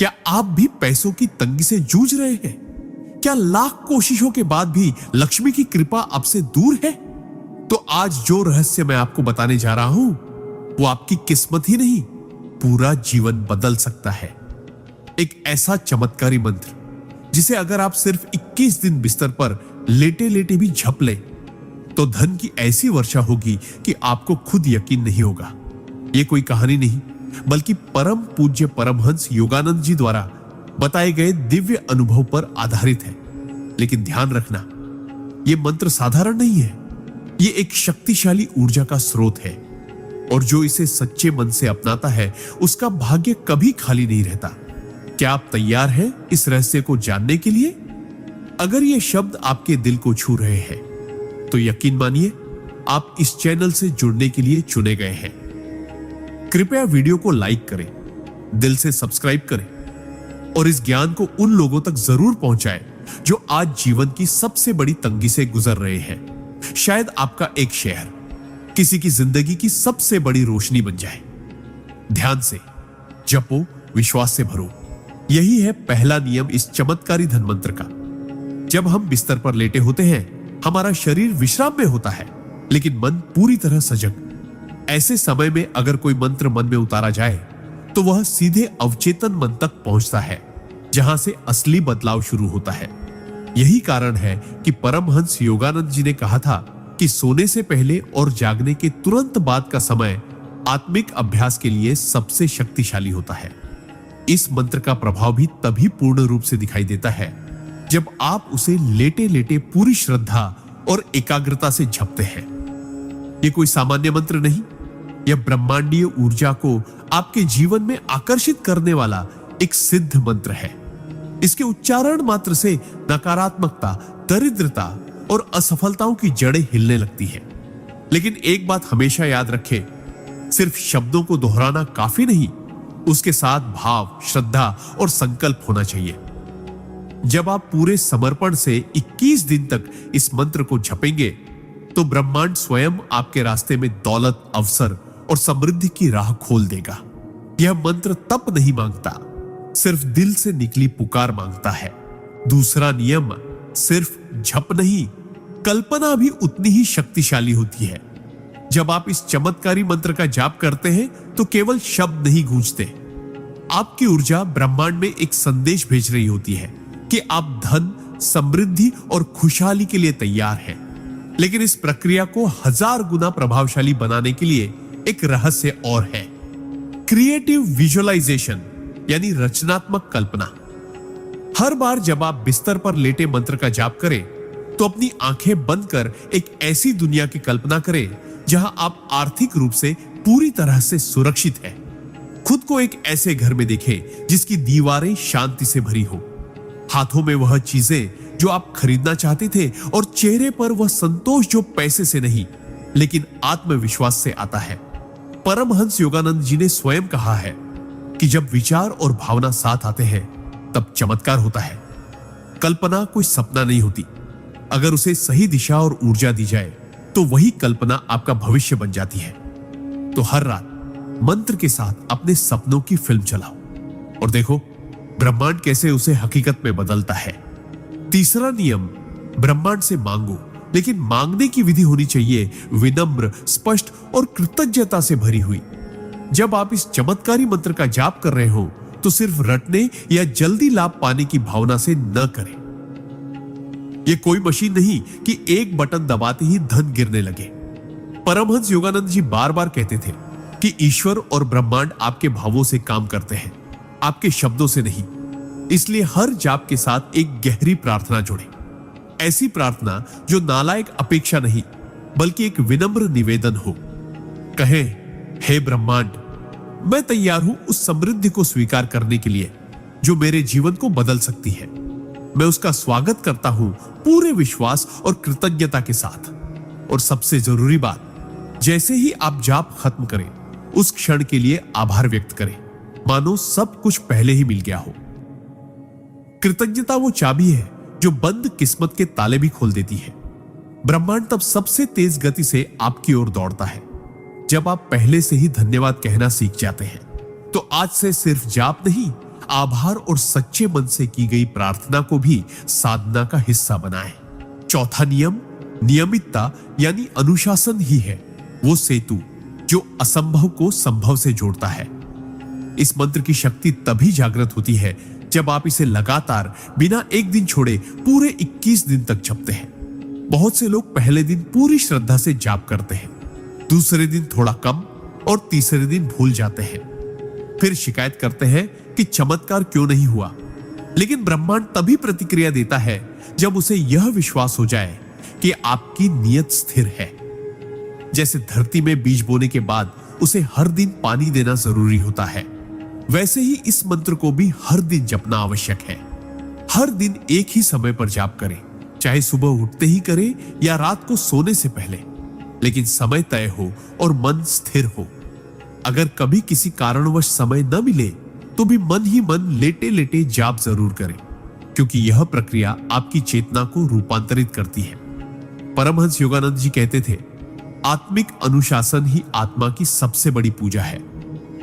क्या आप भी पैसों की तंगी से जूझ रहे हैं? क्या लाख कोशिशों के बाद भी लक्ष्मी की कृपा आपसे दूर है? तो आज जो रहस्य मैं आपको बताने जा रहा हूं, वो आपकी किस्मत ही नहीं, पूरा जीवन बदल सकता है। एक ऐसा चमत्कारी मंत्र जिसे अगर आप सिर्फ 21 दिन बिस्तर पर लेटे लेटे भी झप लें, तो धन की ऐसी वर्षा होगी कि आपको खुद यकीन नहीं होगा। यह कोई कहानी नहीं, बल्कि परम पूज्य परमहंस योगानंद जी द्वारा बताए गए दिव्य अनुभव पर आधारित है। लेकिन ध्यान रखना, यह मंत्र साधारण नहीं है। यह एक शक्तिशाली ऊर्जा का स्रोत है, और जो इसे सच्चे मन से अपनाता है उसका भाग्य कभी खाली नहीं रहता। क्या आप तैयार हैं इस रहस्य को जानने के लिए? अगर ये शब्द आपके दिल को छू रहे हैं, तो यकीन मानिए आप इस चैनल से जुड़ने के लिए चुने गए हैं। कृपया वीडियो को लाइक करें, दिल से सब्सक्राइब करें और इस ज्ञान को उन लोगों तक जरूर पहुंचाएं जो आज जीवन की सबसे बड़ी तंगी से गुजर रहे हैं। शायद आपका एक शेयर किसी की जिंदगी की सबसे बड़ी रोशनी बन जाए। ध्यान से जपो, विश्वास से भरो। यही है पहला नियम इस चमत्कारी धन मंत्र का। जब हम बिस्तर पर लेटे होते हैं, हमारा शरीर विश्राम में होता है, लेकिन मन पूरी तरह सजग। ऐसे समय में अगर कोई मंत्र मन में उतारा जाए, तो वह सीधे अवचेतन मन तक पहुंचता है, जहां से असली बदलाव शुरू होता है। यही कारण है कि परमहंस योगानंद जी ने कहा था कि सोने से पहले और जागने के तुरंत बाद का समय आत्मिक अभ्यास के लिए सबसे शक्तिशाली होता है। इस मंत्र का प्रभाव भी तभी पूर्ण रूप से दिखाई देता है जब आप उसे लेटे लेटे पूरी श्रद्धा और एकाग्रता से जपते हैं। यह कोई सामान्य मंत्र नहीं, यह ब्रह्मांडीय ऊर्जा को आपके जीवन में आकर्षित करने वाला एक सिद्ध मंत्र है। इसके उच्चारण मात्र से नकारात्मकता, दरिद्रता और असफलताओं की जड़ें हिलने लगती है। लेकिन एक बात हमेशा याद रखें, सिर्फ शब्दों को दोहराना काफी नहीं, उसके साथ भाव, श्रद्धा और संकल्प होना चाहिए। जब आप पूरे समर्पण से 21 दिन तक इस मंत्र को जपेंगे, तो ब्रह्मांड स्वयं आपके रास्ते में दौलत, अवसर और समृद्धि की राह खोल देगा। यह मंत्र तप नहीं मांगता, सिर्फ दिल से निकली पुकार मांगता है। दूसरा नियम, सिर्फ जप नहीं, कल्पना भी उतनी ही शक्तिशाली होती है। जब आप इस चमत्कारी मंत्र का जाप करते हैं, तो केवल शब्द नहीं गूंजते, आपकी ऊर्जा ब्रह्मांड में एक संदेश भेज रही होती है कि आप धन, समृद्धि और खुशहाली के लिए तैयार हैं। लेकिन इस प्रक्रिया को 1000 गुना प्रभावशाली बनाने के लिए एक रहस्य और है, क्रिएटिव विजुअलाइजेशन, यानी रचनात्मक कल्पना। हर बार जब आप बिस्तर पर लेटे मंत्र का जाप करें, तो अपनी आंखें बंद कर एक ऐसी दुनिया की कल्पना करें जहां आप आर्थिक रूप से पूरी तरह से सुरक्षित हैं। खुद को एक ऐसे घर में देखें जिसकी दीवारें शांति से भरी हो, हाथों में वह चीजें जो आप खरीदना चाहते थे और चेहरे पर वह संतोष जो पैसे से नहीं, लेकिन आत्मविश्वास से आता है। परमहंस योगानंद जी ने स्वयं कहा है कि जब विचार और भावना साथ आते हैं, तब चमत्कार होता है। कल्पना कोई सपना नहीं होती, अगर उसे सही दिशा और ऊर्जा दी जाए, तो वही कल्पना आपका भविष्य बन जाती है। तो हर रात मंत्र के साथ अपने सपनों की फिल्म चलाओ और देखो ब्रह्मांड कैसे उसे हकीकत में बदलता है। तीसरा नियम, ब्रह्मांड से मांगो, लेकिन मांगने की विधि होनी चाहिए विनम्र, स्पष्ट और कृतज्ञता से भरी हुई। जब आप इस चमत्कारी मंत्र का जाप कर रहे हो, तो सिर्फ रटने या जल्दी लाभ पाने की भावना से न करें। यह कोई मशीन नहीं कि एक बटन दबाते ही धन गिरने लगे। परमहंस योगानंद जी बार बार कहते थे कि ईश्वर और ब्रह्मांड आपके भावों से काम करते हैं, आपके शब्दों से नहीं। इसलिए हर जाप के साथ एक गहरी प्रार्थना जोड़ें। ऐसी प्रार्थना जो नालायक अपेक्षा नहीं, बल्कि एक विनम्र निवेदन हो। कहें, हे ब्रह्मांड, मैं तैयार हूं उस समृद्धि को स्वीकार करने के लिए जो मेरे जीवन को बदल सकती है। मैं उसका स्वागत करता हूं पूरे विश्वास और कृतज्ञता के साथ। और सबसे जरूरी बात, जैसे ही आप जाप खत्म करें, उस क्षण के लिए आभार व्यक्त करें, मानो सब कुछ पहले ही मिल गया हो। कृतज्ञता वो चाबी है जो बंद किस्मत के ताले भी खोल देती है। ब्रह्मांड तब सबसे तेज गति से आपकी ओर दौड़ता है जब आप पहले से ही धन्यवाद कहना सीख जाते हैं। तो आज से सिर्फ जाप नहीं, आभार और सच्चे मन से की गई प्रार्थना को भी साधना का हिस्सा बनाएं। चौथा नियम नियमितता यानी अनुशासन ही है वो सेतु जो असंभव को संभव से जोड़ता है। इस मंत्र की शक्ति तभी जागृत होती है जब आप इसे लगातार बिना एक दिन छोड़े पूरे 21 दिन तक जपते हैं। बहुत से लोग पहले दिन पूरी श्रद्धा से जाप करते हैं, दूसरे दिन थोड़ा कम और तीसरे दिन भूल जाते हैं। फिर शिकायत करते हैं कि चमत्कार क्यों नहीं हुआ। लेकिन ब्रह्मांड तभी प्रतिक्रिया देता है जब उसे यह विश्वास हो जाए कि आपकी नियत स्थिर है। जैसे धरती में बीज बोने के बाद उसे हर दिन पानी देना जरूरी होता है, वैसे ही इस मंत्र को भी हर दिन जपना आवश्यक है। हर दिन एक ही समय पर जाप करें, चाहे सुबह उठते ही करें या रात को सोने से पहले, लेकिन समय तय हो और मन स्थिर हो। अगर कभी किसी कारणवश समय न मिले तो भी मन ही मन लेटे लेटे जाप जरूर करें, क्योंकि यह प्रक्रिया आपकी चेतना को रूपांतरित करती है। परमहंस योगानंद जी कहते थे, आत्मिक अनुशासन ही आत्मा की सबसे बड़ी पूजा है।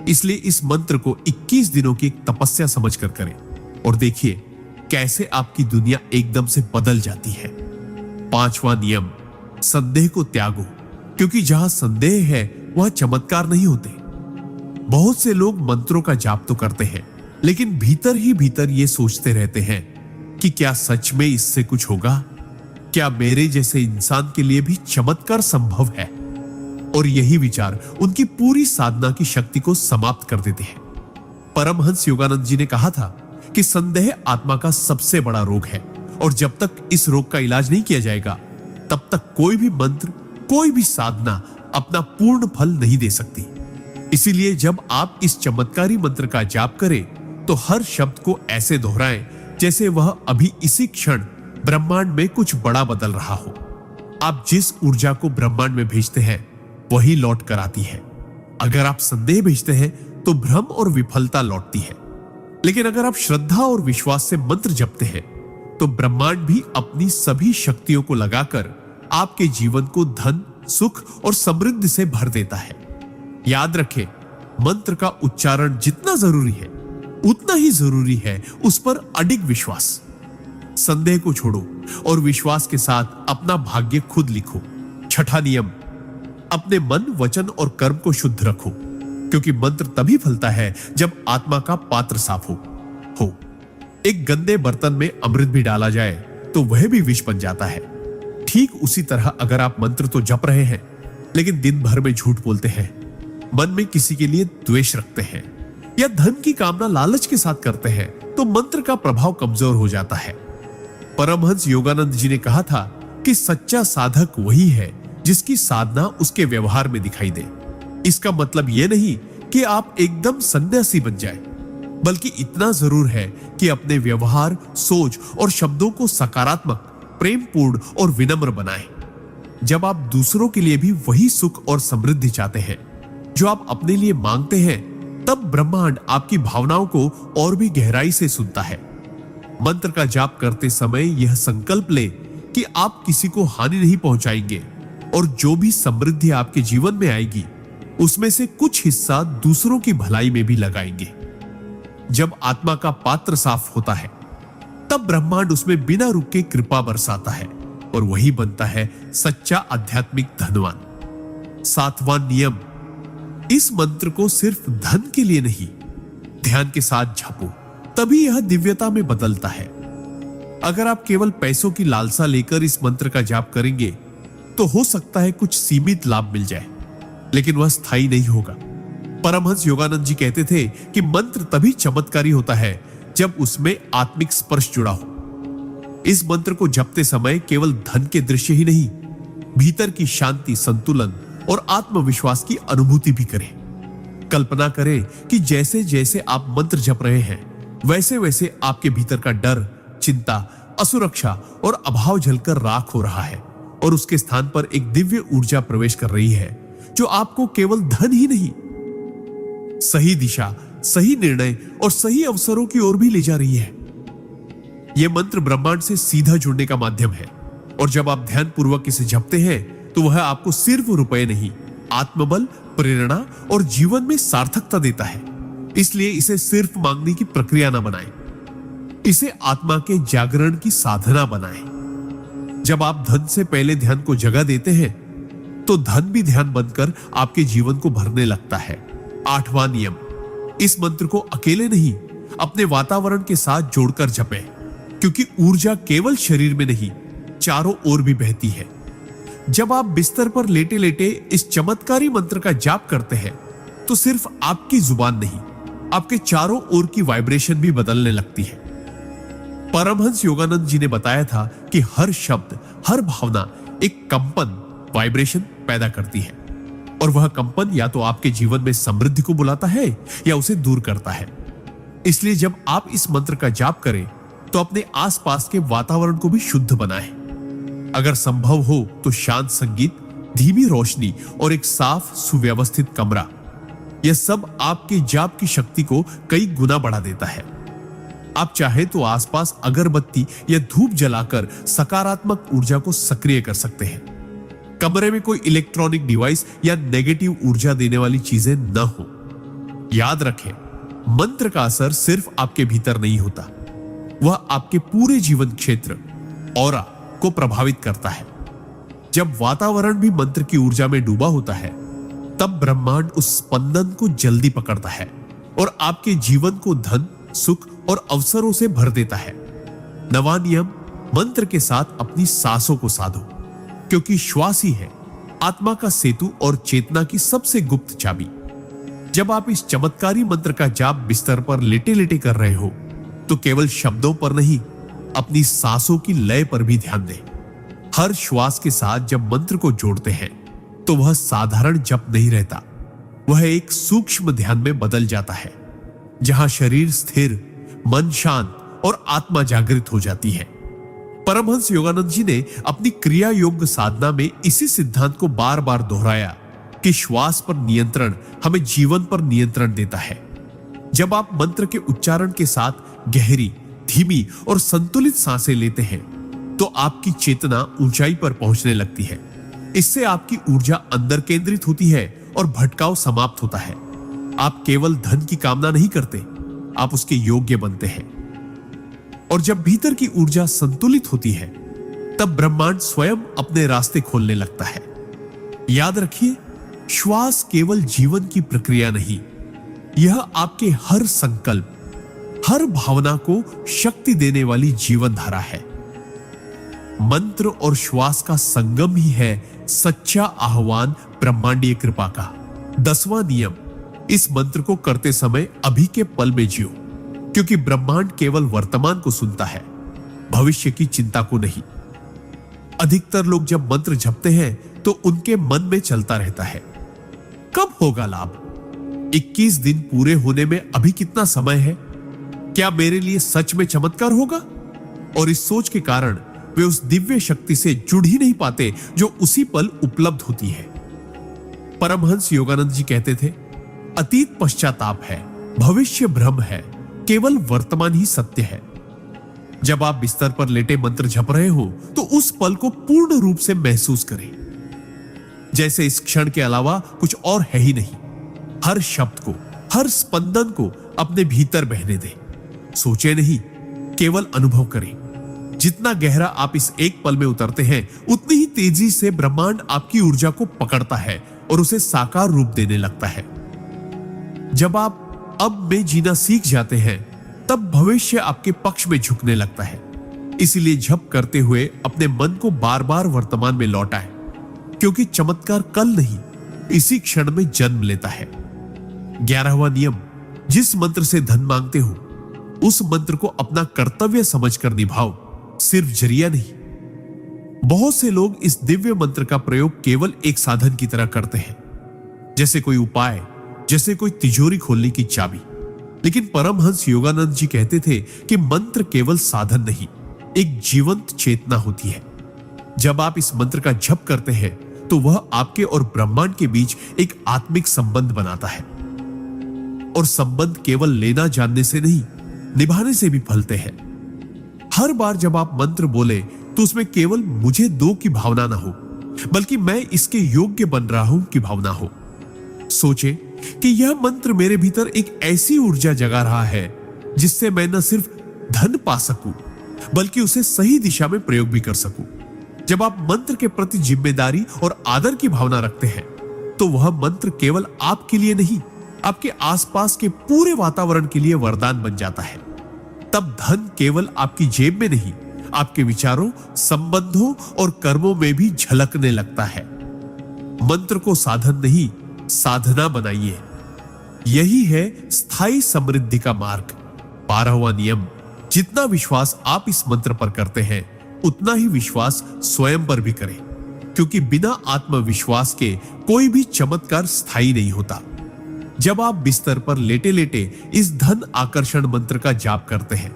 इसलिए इस मंत्र को 21 दिनों की एक तपस्या समझकर करें और देखिए कैसे आपकी दुनिया एकदम से बदल जाती है। पांचवा नियम संदेह को त्यागो, क्योंकि जहां संदेह है वहां चमत्कार नहीं होते। बहुत से लोग मंत्रों का जाप तो करते हैं, लेकिन भीतर ही भीतर ये सोचते रहते हैं कि क्या सच में इससे कुछ होगा, क्या मेरे जैसे इंसान के लिए भी चमत्कार संभव है। और यही विचार उनकी पूरी साधना की शक्ति को समाप्त कर देते हैं। परमहंस योगानंद जी ने कहा था कि संदेह आत्मा का सबसे बड़ा रोग है, और जब तक इस रोग का इलाज नहीं किया जाएगा तब तक कोई भी मंत्र, कोई भी साधना अपना पूर्ण फल नहीं दे सकती। इसीलिए जब आप इस चमत्कारी मंत्र का जाप करें तो हर शब्द को ऐसे दोहराएं जैसे वह अभी इसी क्षण ब्रह्मांड में कुछ बड़ा बदल रहा हो। आप जिस ऊर्जा को ब्रह्मांड में भेजते हैं वही लौट कर आती है। अगर आप संदेह भेजते हैं तो भ्रम और विफलता लौटती है, लेकिन अगर आप श्रद्धा और विश्वास से मंत्र जपते हैं तो ब्रह्मांड भी अपनी सभी शक्तियों को लगाकर आपके जीवन को धन, सुख और समृद्धि से भर देता है। याद रखें, मंत्र का उच्चारण जितना जरूरी है उतना ही जरूरी है उस पर अडिग विश्वास। संदेह को छोड़ो और विश्वास के साथ अपना भाग्य खुद लिखो। छठा नियम, अपने मन, वचन और कर्म को शुद्ध रखो, क्योंकि मंत्र तभी फलता है जब आत्मा का पात्र साफ हो। एक गंदे बर्तन में अमृत भी डाला जाए तो वह भी विष बन जाता है। ठीक उसी तरह अगर आप मंत्र तो जप रहे हैं लेकिन दिन भर में झूठ बोलते हैं, मन में किसी के लिए द्वेष रखते हैं या धन की कामना लालच के साथ करते हैं, तो मंत्र का प्रभाव कमजोर हो जाता है। परमहंस योगानंद जी ने कहा था कि सच्चा साधक वही है जिसकी साधना उसके व्यवहार में दिखाई दे। इसका मतलब यह नहीं कि आप एकदम सन्यासी बन जाएं, बल्कि इतना जरूर है कि अपने व्यवहार, सोच और शब्दों को सकारात्मक, प्रेमपूर्ण और विनम्र बनाएं। जब आप दूसरों के लिए भी वही सुख और समृद्धि चाहते हैं जो आप अपने लिए मांगते हैं, तब ब्रह्मांड आपकी भावनाओं को और भी गहराई से सुनता है। मंत्र का जाप करते समय यह संकल्प ले कि आप किसी को हानि नहीं पहुंचाएंगे और जो भी समृद्धि आपके जीवन में आएगी उसमें से कुछ हिस्सा दूसरों की भलाई में भी लगाएंगे। जब आत्मा का पात्र साफ होता है तब ब्रह्मांड उसमें बिना रुके कृपा बरसाता है और वही बनता है सच्चा आध्यात्मिक धनवान। सातवां नियम, इस मंत्र को सिर्फ धन के लिए नहीं, ध्यान के साथ जपो, तभी यह दिव्यता में बदलता है। अगर आप केवल पैसों की लालसा लेकर इस मंत्र का जाप करेंगे तो हो सकता है कुछ सीमित लाभ मिल जाए, लेकिन वह स्थायी नहीं होगा। परमहंस योगानंद जी कहते थे कि मंत्र तभी चमत्कारी होता है जब उसमें आत्मिक स्पर्श जुड़ा हो। इस मंत्र को जपते समय केवल धन के दृश्य ही नहीं, भीतर की शांति, संतुलन और आत्मविश्वास की अनुभूति भी करें। कल्पना करें कि जैसे जैसे आप मंत्र जप रहे हैं वैसे वैसे आपके भीतर का डर, चिंता, असुरक्षा और अभाव जलकर राख हो रहा है और उसके स्थान पर एक दिव्य ऊर्जा प्रवेश कर रही है जो आपको केवल धन ही नहीं, सही दिशा, सही निर्णय और सही अवसरों की ओर भी ले जा रही है। यह मंत्र ब्रह्मांड से सीधा जुड़ने का माध्यम है और जब आप ध्यान पूर्वक इसे जपते हैं तो वह आपको सिर्फ रुपए नहीं, आत्मबल, प्रेरणा और जीवन में सार्थकता देता है। इसलिए इसे सिर्फ मांगने की प्रक्रिया ना बनाएं, इसे आत्मा के जागरण की साधना बनाएं। जब आप धन से पहले ध्यान को जगह देते हैं तो धन भी ध्यान बनकर आपके जीवन को भरने लगता है। 8वां नियम, इस मंत्र को अकेले नहीं अपने वातावरण के साथ जोड़कर जपें, क्योंकि ऊर्जा केवल शरीर में नहीं चारों ओर भी बहती है। जब आप बिस्तर पर लेटे लेटे इस चमत्कारी मंत्र का जाप करते हैं तो सिर्फ आपकी जुबान नहीं, आपके चारों ओर की वाइब्रेशन भी बदलने लगती है। परमहंस योगानंद जी ने बताया था कि हर शब्द, हर भावना एक कंपन, वाइब्रेशन पैदा करती है, और वह कंपन या तो आपके जीवन में समृद्धि को बुलाता है या उसे दूर करता है। इसलिए जब आप इस मंत्र का जाप करें तो अपने आसपास के वातावरण को भी शुद्ध बनाएं। अगर संभव हो तो शांत संगीत, धीमी रोशनी और एक साफ सुव्यवस्थित कमरा, यह सब आपके जाप की शक्ति को कई गुना बढ़ा देता है। आप चाहे तो आसपास अगरबत्ती या धूप जलाकर सकारात्मक ऊर्जा को सक्रिय कर सकते हैं। कमरे में कोई इलेक्ट्रॉनिक डिवाइस या नेगेटिव ऊर्जा देने वाली चीजें न हो। याद रखें, मंत्र का असर सिर्फ आपके भीतर नहीं होता, वह आपके पूरे जीवन क्षेत्र, ऑरा को प्रभावित करता है। जब वातावरण भी मंत्र की ऊर्जा में डूबा होता है तब ब्रह्मांड उस स्पंदन को जल्दी पकड़ता है और आपके जीवन को धन, सुख और अवसरों से भर देता है। 9वां नियम, मंत्र के साथ अपनी सांसों को साधो, क्योंकि श्वास ही है आत्मा का सेतु और चेतना की सबसे गुप्त चाबी। जब आप इस चमत्कारी मंत्र का जाप बिस्तर पर लेटे लेटे कर रहे हो तो केवल शब्दों पर नहीं, अपनी सांसों की लय पर भी ध्यान दें। हर श्वास के साथ जब मंत्र को जोड़ते हैं तो वह साधारण जप नहीं रहता, वह एक सूक्ष्म ध्यान में बदल जाता है, जहां शरीर स्थिर, मन शांत और आत्मा जागृत हो जाती है। परमहंस योगानंद जी ने अपनी क्रिया योग साधना में इसी सिद्धांत को बार बार दोहराया कि श्वास पर नियंत्रण हमें जीवन पर नियंत्रण देता है। जब आप मंत्र के उच्चारण के साथ गहरी, धीमी और संतुलित सांसें लेते हैं तो आपकी चेतना ऊंचाई पर पहुंचने लगती है। इससे आपकी ऊर्जा अंदर केंद्रित होती है और भटकाव समाप्त होता है। आप केवल धन की कामना नहीं करते, आप उसके योग्य बनते हैं। और जब भीतर की ऊर्जा संतुलित होती है तब ब्रह्मांड स्वयं अपने रास्ते खोलने लगता है। याद रखिए, श्वास केवल जीवन की प्रक्रिया नहीं, यह आपके हर संकल्प, हर भावना को शक्ति देने वाली जीवन धारा है। मंत्र और श्वास का संगम ही है सच्चा आह्वान ब्रह्मांडीय कृपा का। 10वां नियम, इस मंत्र को करते समय अभी के पल में जियो, क्योंकि ब्रह्मांड केवल वर्तमान को सुनता है, भविष्य की चिंता को नहीं। अधिकतर लोग जब मंत्र जपते हैं तो उनके मन में चलता रहता है, कब होगा लाभ, 21 दिन पूरे होने में अभी कितना समय है, क्या मेरे लिए सच में चमत्कार होगा। और इस सोच के कारण वे उस दिव्य शक्ति से जुड़ ही नहीं पाते जो उसी पल उपलब्ध होती है। परमहंस योगानंद जी कहते थे, अतीत पश्चाताप है, भविष्य भ्रम है, केवल वर्तमान ही सत्य है। जब आप बिस्तर पर लेटे मंत्र जप रहे हो तो उस पल को पूर्ण रूप से महसूस करें, जैसे इस क्षण के अलावा कुछ और है ही नहीं। हर शब्द को, हर स्पंदन को अपने भीतर बहने दें, सोचे नहीं, केवल अनुभव करें। जितना गहरा आप इस एक पल में उतरते हैं उतनी ही तेजी से ब्रह्मांड आपकी ऊर्जा को पकड़ता है और उसे साकार रूप देने लगता है। जब आप अब में जीना सीख जाते हैं तब भविष्य आपके पक्ष में झुकने लगता है। इसीलिए जप करते हुए अपने मन को बार बार वर्तमान में लौटाएं, क्योंकि चमत्कार कल नहीं, इसी क्षण में जन्म लेता है। 11वां नियम, जिस मंत्र से धन मांगते हो उस मंत्र को अपना कर्तव्य समझकर निभाओ, सिर्फ जरिया नहीं। बहुत से लोग इस दिव्य मंत्र का प्रयोग केवल एक साधन की तरह करते हैं, जैसे कोई उपाय, जैसे कोई तिजोरी खोलने की चाबी। लेकिन परमहंस योगानंद जी कहते थे कि मंत्र केवल साधन नहीं, एक जीवंत चेतना होती है। जब आप इस मंत्र का जप करते हैं तो वह आपके और ब्रह्मांड के बीच एक आत्मिक संबंध बनाता है। और संबंध केवल लेना जानने से नहीं, निभाने से भी फलते हैं। हर बार जब आप मंत्र बोले तो उसमें केवल मुझे दो की भावना ना हो, बल्कि मैं इसके योग्य बन रहा हूं की भावना हो। सोचे, कि यह मंत्र मेरे भीतर एक ऐसी ऊर्जा जगा रहा है जिससे मैं न सिर्फ धन पा सकूं बल्कि उसे सही दिशा में प्रयोग भी कर सकूं। जब आप मंत्र के प्रति जिम्मेदारी और आदर की भावना रखते हैं तो वह मंत्र केवल आपके लिए नहीं, आपके आसपास के पूरे वातावरण के लिए वरदान बन जाता है। तब धन केवल आपकी जेब में नहीं, आपके विचारों, संबंधों और कर्मों में भी झलकने लगता है। मंत्र को साधन नहीं, साधना बनाइए। यही है स्थायी समृद्धि का मार्ग। 12वां नियम, जितना विश्वास आप इस मंत्र पर करते हैं उतना ही विश्वास स्वयं पर भी करें, क्योंकि बिना आत्मविश्वास के कोई भी चमत्कार स्थायी नहीं होता। जब आप बिस्तर पर लेटे लेटे इस धन आकर्षण मंत्र का जाप करते हैं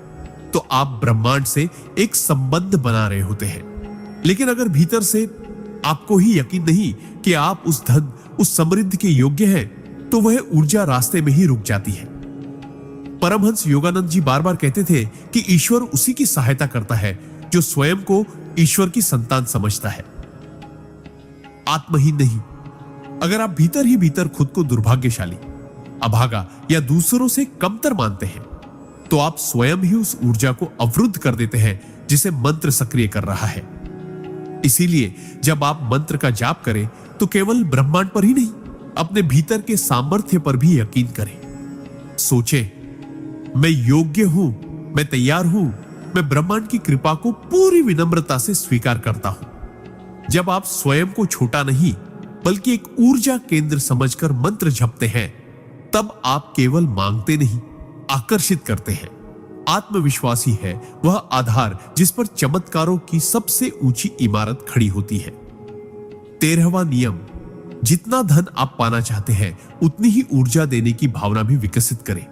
तो आप ब्रह्मांड से एक संबंध बना रहे होते हैं। लेकिन अगर भीतर से आपको ही यकीन नहीं कि आप उस धन, उस समृद्धि के योग्य हैं, तो वह ऊर्जा रास्ते में ही रुक जाती है। परमहंस योगानंद जी बार बार कहते थे कि ईश्वर उसी की सहायता करता है जो स्वयं को ईश्वर की संतान समझता है, आत्महीन नहीं। अगर आप भीतर ही भीतर खुद को दुर्भाग्यशाली, अभागा या दूसरों से कमतर मानते हैं तो आप स्वयं ही उस ऊर्जा को अवरुद्ध कर देते हैं जिसे मंत्र सक्रिय कर रहा है। इसीलिए जब आप मंत्र का जाप करें तो केवल ब्रह्मांड पर ही नहीं, अपने भीतर के सामर्थ्य पर भी यकीन करें। सोचें, मैं योग्य हूं, मैं तैयार हूं, मैं ब्रह्मांड की कृपा को पूरी विनम्रता से स्वीकार करता हूं। जब आप स्वयं को छोटा नहीं बल्कि एक ऊर्जा केंद्र समझकर मंत्र जपते हैं तब आप केवल मांगते नहीं, आकर्षित करते हैं। आत्मविश्वास ही है वह आधार जिस पर चमत्कारों की सबसे ऊंची इमारत खड़ी होती है। 13वां नियम, जितना धन आप पाना चाहते हैं उतनी ही ऊर्जा देने की भावना भी विकसित करें,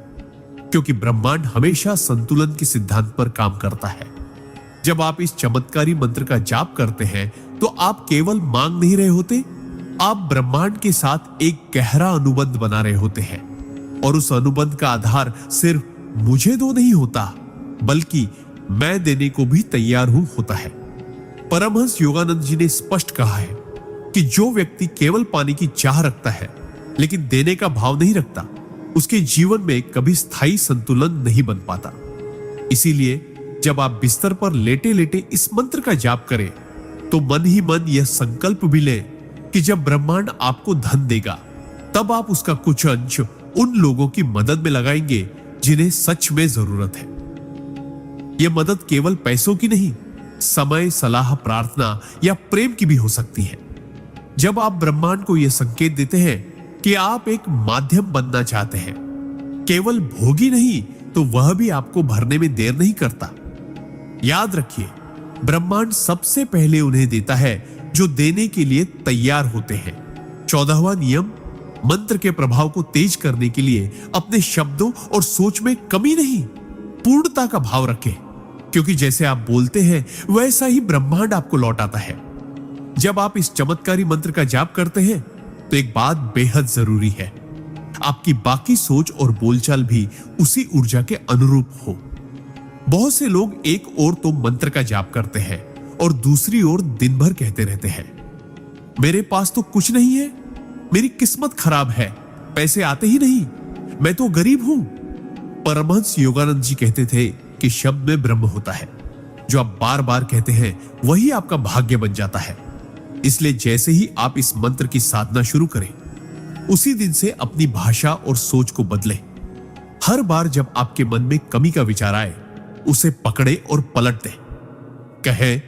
क्योंकि ब्रह्मांड हमेशा संतुलन के सिद्धांत पर काम करता है। जब आप इस चमत्कारी मंत्र का जाप करते हैं तो आप केवल मांग नहीं रहे होते, आप ब्रह्मांड के साथ एक गहरा अनुबंध बना रहे होते हैं। और उस अनुबंध का आधार सिर्फ मुझे दो नहीं होता बल्कि मैं देने को भी तैयार हूं होता है। परमहंस योगानंद जी ने स्पष्ट कहा है कि जो व्यक्ति केवल पाने की चाह रखता है लेकिन देने का भाव नहीं रखता, उसके जीवन में कभी स्थायी संतुलन नहीं बन पाता। इसीलिए जब आप बिस्तर पर लेटे लेटे इस मंत्र का जाप करें तो मन ही मन यह संकल्प भी लें कि जब ब्रह्मांड आपको धन देगा तब आप उसका कुछ अंश उन लोगों की मदद में लगाएंगे जिन्हें सच में जरूरत है। यह मदद केवल पैसों की नहीं, समय, सलाह, प्रार्थना या प्रेम की भी हो सकती है। जब आप ब्रह्मांड को यह संकेत देते हैं कि आप एक माध्यम बनना चाहते हैं, केवल भोगी नहीं, तो वह भी आपको भरने में देर नहीं करता। याद रखिए, ब्रह्मांड सबसे पहले उन्हें देता है जो देने के लिए तैयार होते हैं। 14वां नियम, मंत्र के प्रभाव को तेज करने के लिए अपने शब्दों और सोच में कमी नहीं, पूर्णता का भाव रखें, क्योंकि जैसे आप बोलते हैं वैसा ही ब्रह्मांड आपको लौटाता है। जब आप इस चमत्कारी मंत्र का जाप करते हैं तो एक बात बेहद जरूरी है, आपकी बाकी सोच और बोलचाल भी उसी ऊर्जा के अनुरूप हो। बहुत से लोग एक ओर तो मंत्र का जाप करते हैं और दूसरी ओर दिन भर कहते रहते हैं, मेरे पास तो कुछ नहीं है, मेरी किस्मत खराब है, पैसे आते ही नहीं, मैं तो गरीब हूं। परमहंस योगानंद जी कहते थे कि शब्द में ब्रह्म होता है, जो आप बार बार कहते हैं वही आपका भाग्य बन जाता है। इसलिए जैसे ही आप इस मंत्र की साधना शुरू करें, उसी दिन से अपनी भाषा और सोच को बदलें। हर बार जब आपके मन में कमी का विचार आए, उसे पकड़े और पलट दें। कहें,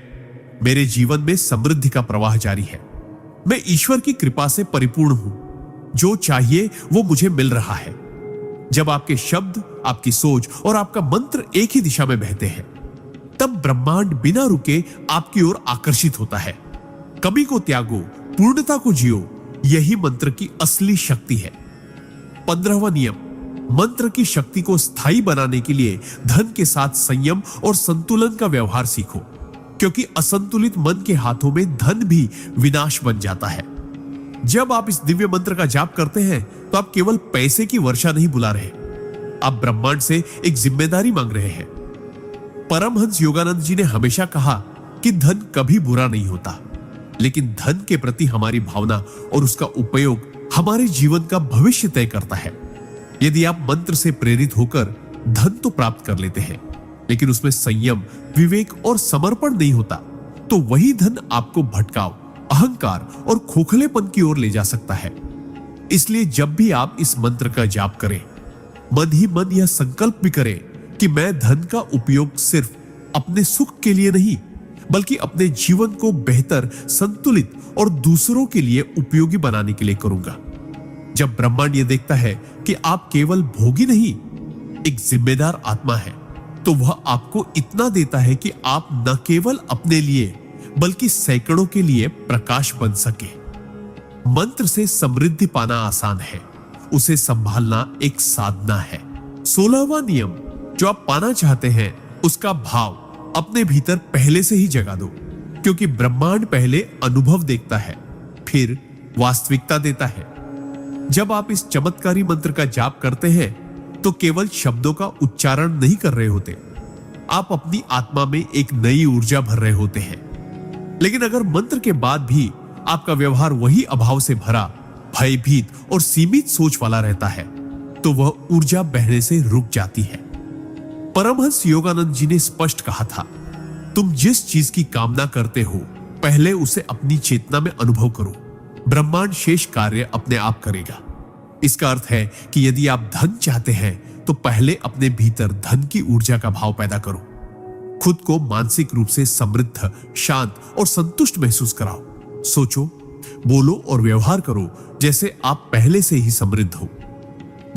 मेरे जीवन में समृद्धि का प्रवाह जारी है, मैं ईश्वर की कृपा से परिपूर्ण हूं, जो चाहिए वो मुझे मिल रहा है। जब आपके शब्द, आपकी सोच और आपका मंत्र एक ही दिशा में बहते हैं, तब ब्रह्मांड बिना रुके आपकी ओर आकर्षित होता है। कमी को त्यागो, पूर्णता को जियो, यही मंत्र की असली शक्ति है। 15वां नियम, मंत्र की शक्ति को स्थायी बनाने के लिए धन के साथ संयम और संतुलन का व्यवहार सीखो, क्योंकि असंतुलित मन के हाथों में धन भी विनाश बन जाता है। जब आप इस दिव्य मंत्र का जाप करते हैं तो आप केवल पैसे की वर्षा नहीं बुला रहे, आप ब्रह्मांड से एक जिम्मेदारी मांग रहे हैं। परमहंस योगानंद जी ने हमेशा कहा कि धन कभी बुरा नहीं होता, लेकिन धन के प्रति हमारी भावना और उसका उपयोग हमारे जीवन का भविष्य तय करता है। यदि आप मंत्र से प्रेरित होकर धन तो प्राप्त कर लेते हैं, लेकिन उसमें संयम, विवेक और समर्पण नहीं होता, तो वही धन आपको भटकाव, अहंकार और खोखलेपन की ओर ले जा सकता है। इसलिए जब भी आप इस मंत्र का जाप करें, मन ही मन यह संकल्प भी करें कि मैं धन का उपयोग सिर्फ अपने सुख के लिए नहीं, बल्कि अपने जीवन को बेहतर, संतुलित और दूसरों के लिए उपयोगी बनाने के लिए करूंगा। जब ब्रह्मांड यह देखता है कि आप केवल भोगी नहीं, एक जिम्मेदार आत्मा है, तो वह आपको इतना देता है कि आप न केवल अपने लिए बल्कि सैकड़ों के लिए प्रकाश बन सके। मंत्र से समृद्धि पाना आसान है, उसे संभालना एक साधना है। 16वां नियम जो आप पाना चाहते हैं, उसका भाव अपने भीतर पहले से ही जगा दो, क्योंकि ब्रह्मांड पहले अनुभव देखता है, फिर वास्तविकता देता है। जब आप इस चमत्कारी मंत्र का जाप करते हैं, तो केवल शब्दों का उच्चारण नहीं कर रहे होते, आप अपनी आत्मा में एक नई ऊर्जा भर रहे होते हैं। लेकिन अगर मंत्र के बाद भी आपका व्यवहार वही अभाव से भरा, भयभीत और सीमित सोच वाला रहता है, तो वह ऊर्जा बहने से रुक जाती है। परमहंस योगानंद जी ने स्पष्ट कहा था, तुम जिस चीज की कामना करते हो, पहले उसे अपनी चेतना में अनुभव करो, ब्रह्मांड शेष कार्य अपने आप करेगा। इसका अर्थ है कि यदि आप धन चाहते हैं, तो पहले अपने भीतर धन की ऊर्जा का भाव पैदा करो। खुद को मानसिक रूप से समृद्ध, शांत और संतुष्ट महसूस कराओ। सोचो, बोलो और व्यवहार करो जैसे आप पहले से ही समृद्ध हो।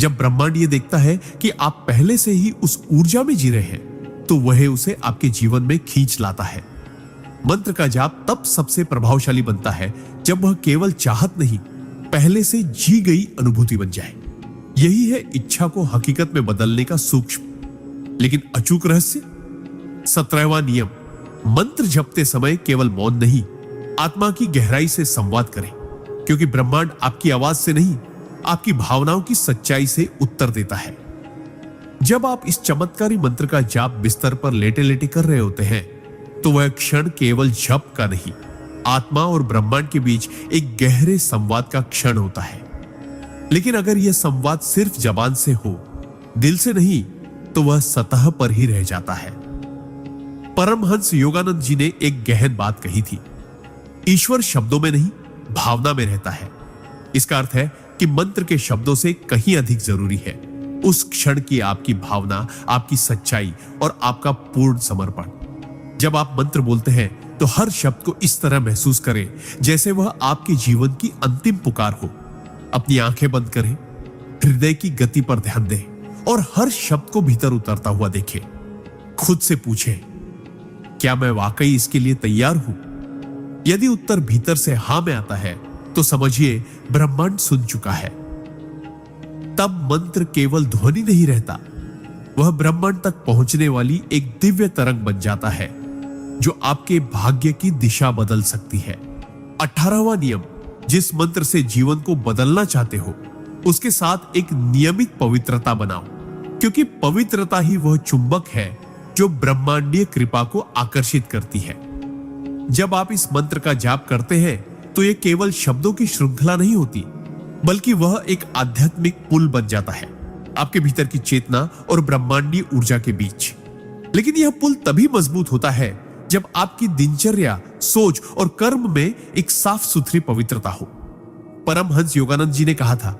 जब ब्रह्मांड ये देखता है कि आप पहले से ही उस ऊर्जा में जी रहे हैं, तो वह उसे आपके जीवन में खींच लाता है। मंत्र का जाप तब सबसे प्रभावशाली बनता है जब वह केवल चाहत नहीं, पहले से जी गई अनुभूति बन जाए। यही है इच्छा को हकीकत में बदलने का सूक्ष्म लेकिन अचूक रहस्य। 17वां नियम, मंत्र जपते समय केवल मौन नहीं, आत्मा की गहराई से संवाद करें, क्योंकि ब्रह्मांड आपकी आवाज से नहीं, आपकी भावनाओं की सच्चाई से उत्तर देता है। जब आप इस चमत्कारी मंत्र का जाप बिस्तर पर लेटे लेटे कर रहे होते हैं, तो वह क्षण केवल जप का नहीं, आत्मा और ब्रह्मांड के बीच एक गहरे संवाद का क्षण होता है। लेकिन अगर यह संवाद सिर्फ जबान से हो, दिल से नहीं, तो वह सतह पर ही रह जाता है। परमहंस योगानंद जी ने एक गहन बात कही थी, ईश्वर शब्दों में नहीं, भावना में रहता है। इसका अर्थ है कि मंत्र के शब्दों से कहीं अधिक जरूरी है उस क्षण की आपकी भावना, आपकी सच्चाई और आपका पूर्ण समर्पण। जब आप मंत्र बोलते हैं, तो हर शब्द को इस तरह महसूस करें जैसे वह आपके जीवन की अंतिम पुकार हो। अपनी आंखें बंद करें, हृदय की गति पर ध्यान दें और हर शब्द को भीतर उतरता हुआ देखें। खुद से पूछें, क्या मैं वाकई इसके लिए तैयार हूं? यदि उत्तर भीतर से हां में आता है, तो समझिए ब्रह्मांड सुन चुका है। तब मंत्र केवल ध्वनि नहीं रहता, वह ब्रह्मांड तक पहुंचने वाली एक दिव्य तरंग बन जाता है, जो आपके भाग्य की दिशा बदल सकती है। 18वां नियम, जिस मंत्र से जीवन को बदलना चाहते हो, उसके साथ एक नियमित पवित्रता बनाओ, क्योंकि पवित्रता ही वह चुंबक है जो ब्रह्मांडीय कृपा को आकर्षित करती है। जब आप इस मंत्र का जाप करते हैं, तो यह केवल शब्दों की श्रृंखला नहीं होती, बल्कि वह एक आध्यात्मिक पुल बन जाता है आपके भीतर की चेतना और ब्रह्मांडीय ऊर्जा के बीच। लेकिन यह पुल तभी मजबूत होता है जब आपकी दिनचर्या, सोच और कर्म में एक साफ सुथरी पवित्रता हो। परमहंस योगानंद जी ने कहा था,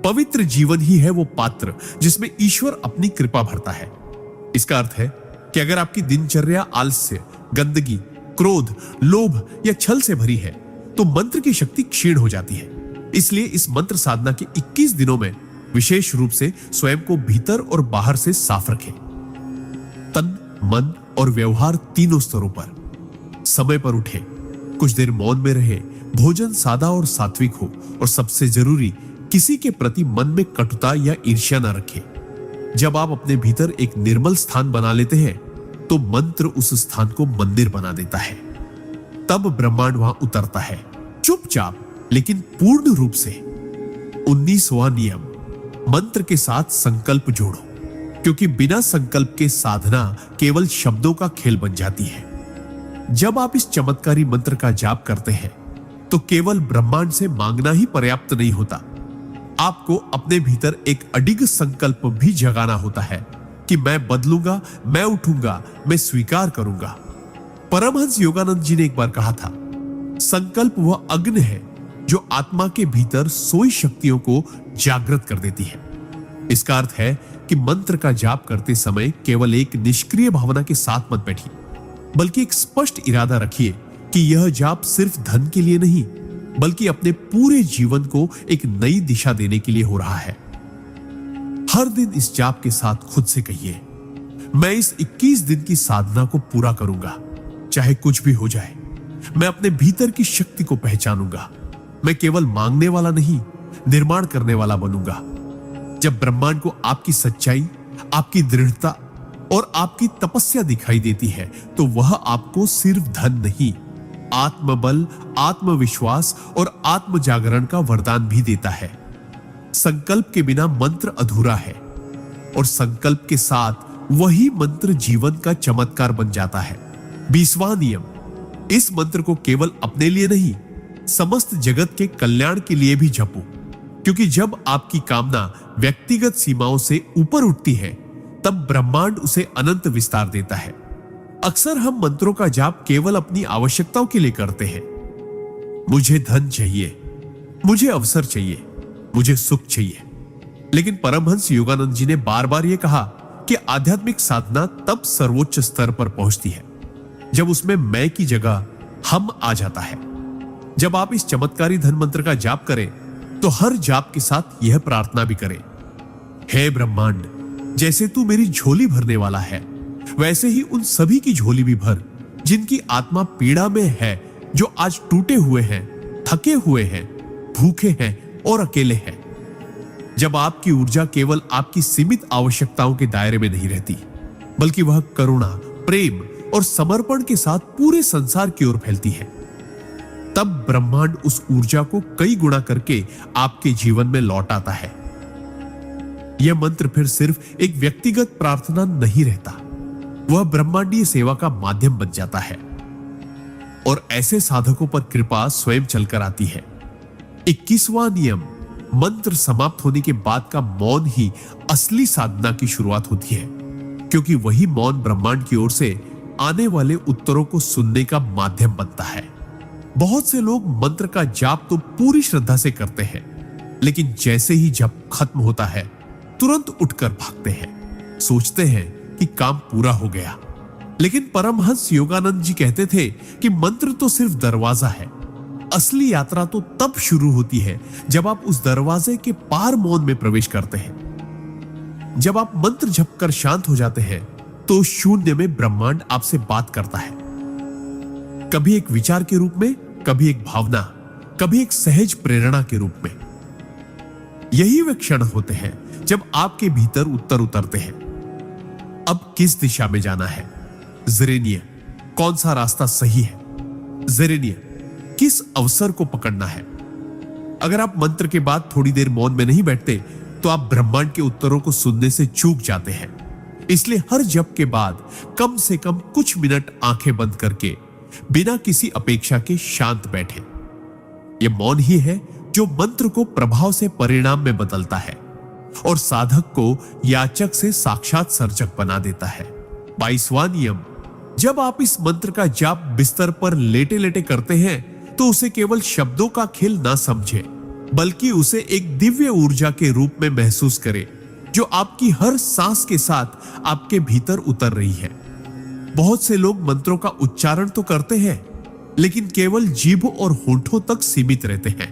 पवित्र जीवन ही है वो पात्र जिसमें ईश्वर अपनी कृपा भरता है। इसका अर्थ है कि अगर आपकी दिनचर्या आलस्य, गंदगी, क्रोध, लोभ या छल से भरी है, तो मंत्र की शक्ति क्षीण हो जाती है। इसलिए इस मंत्र साधना के 21 दिनों में विशेष रूप से स्वयं को भीतर और बाहर से साफ रखें। तन, मन और व्यवहार तीनों स्तरों पर समय पर उठे, कुछ देर मौन में रहे, भोजन सादा और सात्विक हो, और सबसे जरूरी, किसी के प्रति मन में कटुता या ईर्ष्या न रखें। जब आप अपने भीतर एक निर्मल स्थान बना लेते हैं, तो मंत्र उस स्थान को मंदिर बना देता है। तब ब्रह्मांड वहां उतरता है, चुपचाप लेकिन पूर्ण रूप से। 19वां नियम, मंत्र के साथ संकल्प जोड़ो, क्योंकि बिना संकल्प के साधना केवल शब्दों का खेल बन जाती है। जब आप इस चमत्कारी मंत्र का जाप करते हैं, तो केवल ब्रह्मांड से मांगना ही पर्याप्त नहीं होता, आपको अपने भीतर एक अडिग संकल्प भी जगाना होता है कि मैं बदलूंगा, मैं उठूंगा, मैं स्वीकार करूंगा। परमहंस योगानंद जी ने एक बार कहा था, संकल्प वह अग्नि है जो आत्मा के भीतर सोई शक्तियों को जागृत कर देती है। इसका अर्थ है कि मंत्र का जाप करते समय केवल एक निष्क्रिय भावना के साथ मत बैठिए, बल्कि एक स्पष्ट इरादा रखिए कि यह जाप सिर्फ धन के लिए नहीं, बल्कि अपने पूरे जीवन को एक नई दिशा देने के लिए हो रहा है। हर दिन इस जाप के साथ खुद से कहिए, मैं इस 21 दिन की साधना को पूरा करूंगा, चाहे कुछ भी हो जाए। मैं अपने भीतर की शक्ति को पहचानूंगा। मैं केवल मांगने वाला नहीं, निर्माण करने वाला बनूंगा। जब ब्रह्मांड को आपकी सच्चाई, आपकी दृढ़ता और आपकी तपस्या दिखाई देती है, तो वह आपको सिर्फ धन नहीं, आत्मबल, आत्मविश्वास और आत्म जागरण का वरदान भी देता है। संकल्प के बिना मंत्र अधूरा है, और संकल्प के साथ वही मंत्र जीवन का चमत्कार बन जाता है। 20वां नियम, इस मंत्र को केवल अपने लिए नहीं, समस्त जगत के कल्याण के लिए भी जपो, क्योंकि जब आपकी कामना व्यक्तिगत सीमाओं से ऊपर उठती है, तब ब्रह्मांड उसे अनंत विस्तार देता है। अक्सर हम मंत्रों का जाप केवल अपनी आवश्यकताओं के लिए करते हैं। मुझे धन चाहिए, मुझे अवसर चाहिए, मुझे सुख चाहिए। लेकिन परमहंस योगानंद जी ने बार बार यह कहा कि आध्यात्मिक साधना तब सर्वोच्च स्तर पर पहुंचती है जब उसमें मैं की जगह हम आ जाता है। जब आप इस चमत्कारी धन मंत्र का जाप करें, तो हर जाप के साथ यह प्रार्थना भी करें, हे ब्रह्मांड, जैसे तू मेरी झोली भरने वाला है, वैसे ही उन सभी की झोली भी भर जिनकी आत्मा पीड़ा में है, जो आज टूटे हुए हैं, थके हुए हैं, भूखे हैं और अकेले हैं। जब आपकी ऊर्जा केवल आपकी सीमित आवश्यकताओं के दायरे में नहीं रहती, बल्कि वह करुणा, प्रेम और समर्पण के साथ पूरे संसार की ओर फैलती है, तब ब्रह्मांड उस ऊर्जा को कई गुणा करके आपके जीवन में लौट आता है। यह मंत्र फिर सिर्फ एक व्यक्तिगत प्रार्थना नहीं रहता, वह ब्रह्मांडीय सेवा का माध्यम बन जाता है, और ऐसे साधकों पर कृपा स्वयं चलकर आती है। 21वां नियम, मंत्र समाप्त होने के बाद का मौन ही असली साधना की शुरुआत होती है, क्योंकि वही मौन ब्रह्मांड की ओर से आने वाले उत्तरों को सुनने का माध्यम बनता है। बहुत से लोग मंत्र का जाप तो पूरी श्रद्धा से करते हैं, लेकिन जैसे ही जप खत्म होता है, तुरंत उठकर भागते हैं, सोचते हैं कि काम पूरा हो गया। लेकिन परमहंस योगानंद जी कहते थे कि मंत्र तो सिर्फ दरवाजा है, असली यात्रा तो तब शुरू होती है जब आप उस दरवाजे के पार मौन में प्रवेश करते हैं। जब आप मंत्र जप कर शांत हो जाते हैं, तो शून्य में ब्रह्मांड आपसे बात करता है, कभी एक विचार के रूप में, कभी एक भावना, कभी एक सहज प्रेरणा के रूप में। यही वे क्षण होते हैं जब आपके भीतर उत्तर उतरते हैं। अब किस दिशा में जाना है? ज़ेरेनिया, कौन सा रास्ता सही है? ज़ेरेनिया, किस अवसर को पकड़ना है? अगर आप मंत्र के बाद थोड़ी देर मौन में नहीं बैठते, तो आप ब्रह्मांड के उत्तरों को सुनने से चूक जाते हैं। इसलिए हर जप के बाद कम से कम कुछ मिनट आंखें बंद करके बिना किसी अपेक्षा के शांत बैठे। यह मौन ही है जो मंत्र को प्रभाव से परिणाम में बदलता है और साधक को याचक से साक्षात सर्जक बना देता है। 22वां नियम, जब आप इस मंत्र का जाप बिस्तर पर लेटे लेटे करते हैं, तो उसे केवल शब्दों का खेल ना समझे, बल्कि उसे एक दिव्य ऊर्जा के रूप में महसूस करें, जो आपकी हर सांस के साथ आपके भीतर उतर रही है। बहुत से लोग मंत्रों का उच्चारण तो करते हैं, लेकिन केवल जीभ और होंठों तक सीमित रहते हैं।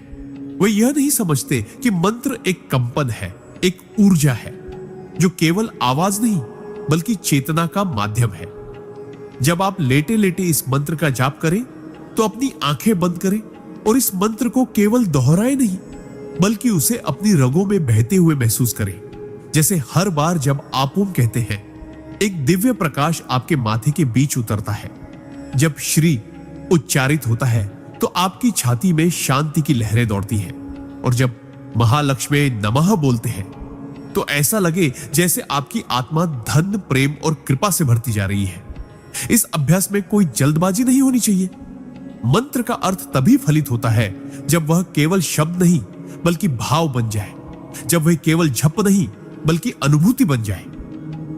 वे यह नहीं समझते कि मंत्र एक कंपन है, एक ऊर्जा है, जो केवल आवाज नहीं, बल्कि चेतना का माध्यम है। जब आप लेटे लेटे इस मंत्र का जाप करें, तो अपनी आंखें बंद करें और इस मंत्र को केवल दोहराए नहीं, बल्कि उसे अपनी रगों में बहते हुए महसूस करें। जैसे हर बार जब आप ओम कहते हैं, एक दिव्य प्रकाश आपके माथे के बीच उतरता है। जब श्री उच्चारित होता है, तो आपकी छाती में शांति की लहरें दौड़ती हैं, और जब महालक्ष्मी नमः बोलते हैं, तो ऐसा लगे जैसे आपकी आत्मा धन, प्रेम और कृपा से भरती जा रही है। इस अभ्यास में कोई जल्दबाजी नहीं होनी चाहिए। मंत्र का अर्थ तभी फलित होता है जब वह केवल शब्द नहीं, बल्कि भाव बन जाए, जब वह केवल जप नहीं बल्कि अनुभूति बन जाए।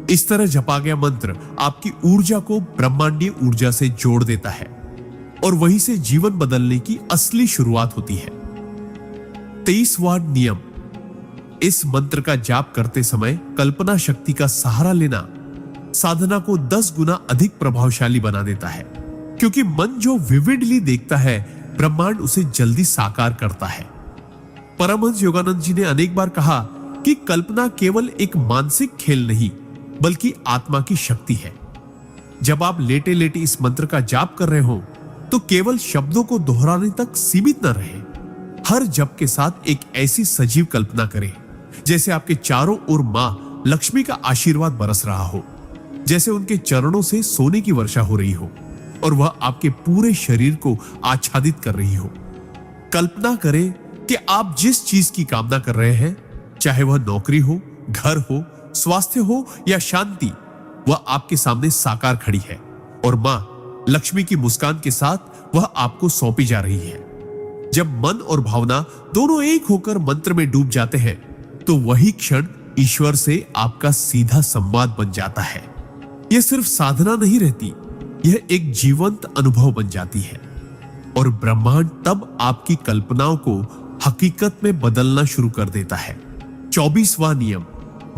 इस तरह जपा गया मंत्र आपकी ऊर्जा को ब्रह्मांडीय ऊर्जा से जोड़ देता है और वहीं से जीवन बदलने की असली शुरुआत होती है। 23वां नियम, इस मंत्र का जाप करते समय कल्पना शक्ति का सहारा लेना साधना को 10 गुना अधिक प्रभावशाली बना देता है, क्योंकि मन जो विविडली देखता है ब्रह्मांड उसे जल्दी साकार करता है। परमहंस योगानंद जी ने अनेक बार कहा कि कल्पना केवल एक मानसिक खेल नहीं बल्कि आत्मा की शक्ति है। जब आप लेटे लेटे इस मंत्र का जाप कर रहे हो तो केवल शब्दों को दोहराने तक सीमित न रहे। हर जप के साथ एक ऐसी सजीव कल्पना करें जैसे आपके चारों ओर मां लक्ष्मी का आशीर्वाद बरस रहा हो, जैसे उनके चरणों से सोने की वर्षा हो रही हो और वह आपके पूरे शरीर को आच्छादित कर रही हो। कल्पना करें कि आप जिस चीज की कामना कर रहे हैं, चाहे वह नौकरी हो, घर हो, स्वास्थ्य हो या शांति, वह आपके सामने साकार खड़ी है और मां लक्ष्मी की मुस्कान के साथ वह आपको सौंपी जा रही है। जब मन और भावना दोनों एक होकर मंत्र में डूब जाते हैं तो वही क्षण ईश्वर से आपका सीधा संवाद बन जाता है। यह सिर्फ साधना नहीं रहती, यह एक जीवंत अनुभव बन जाती है और ब्रह्मांड तब आपकी कल्पनाओं को हकीकत में बदलना शुरू कर देता है। 24वां नियम,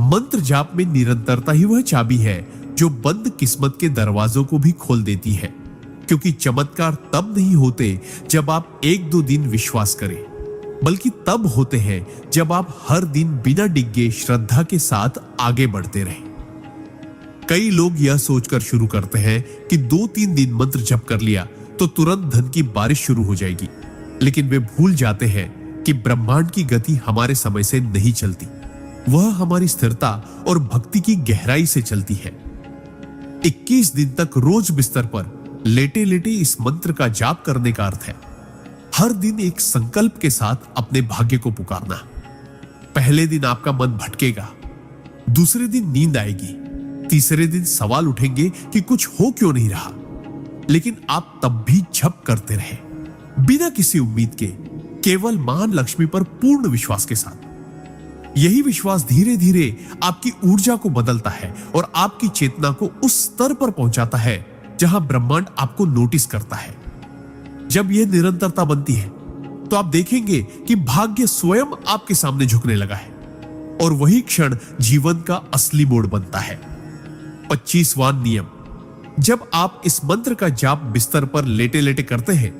मंत्र जाप में निरंतरता ही वह चाबी है जो बंद किस्मत के दरवाजों को भी खोल देती है, क्योंकि चमत्कार तब नहीं होते जब आप 1-2 दिन विश्वास करें, बल्कि तब होते हैं जब आप हर दिन बिना डिगे श्रद्धा के साथ आगे बढ़ते रहें। कई लोग यह सोचकर शुरू करते हैं कि 2-3 दिन मंत्र जप कर लिया तो तुरंत धन की बारिश शुरू हो जाएगी, लेकिन वे भूल जाते हैं कि ब्रह्मांड की गति हमारे समय से नहीं चलती, वह हमारी स्थिरता और भक्ति की गहराई से चलती है। 21 दिन तक रोज बिस्तर पर लेटे लेटे इस मंत्र का जाप करने का अर्थ है हर दिन एक संकल्प के साथ अपने भाग्य को पुकारना। पहले दिन आपका मन भटकेगा, दूसरे दिन नींद आएगी, तीसरे दिन सवाल उठेंगे कि कुछ हो क्यों नहीं रहा, लेकिन आप तब भी जप करते रहे बिना किसी उम्मीद के, केवल महान लक्ष्मी पर पूर्ण विश्वास के साथ। यही विश्वास धीरे धीरे आपकी ऊर्जा को बदलता है और आपकी चेतना को उस स्तर पर पहुंचाता है जहां ब्रह्मांड आपको नोटिस करता है। जब यह निरंतरता बनती है तो आप देखेंगे कि भाग्य स्वयं आपके सामने झुकने लगा है और वही क्षण जीवन का असली मोड़ बनता है। 25वां नियम, जब आप इस मंत्र का जाप बिस्तर पर लेटे लेटे करते हैं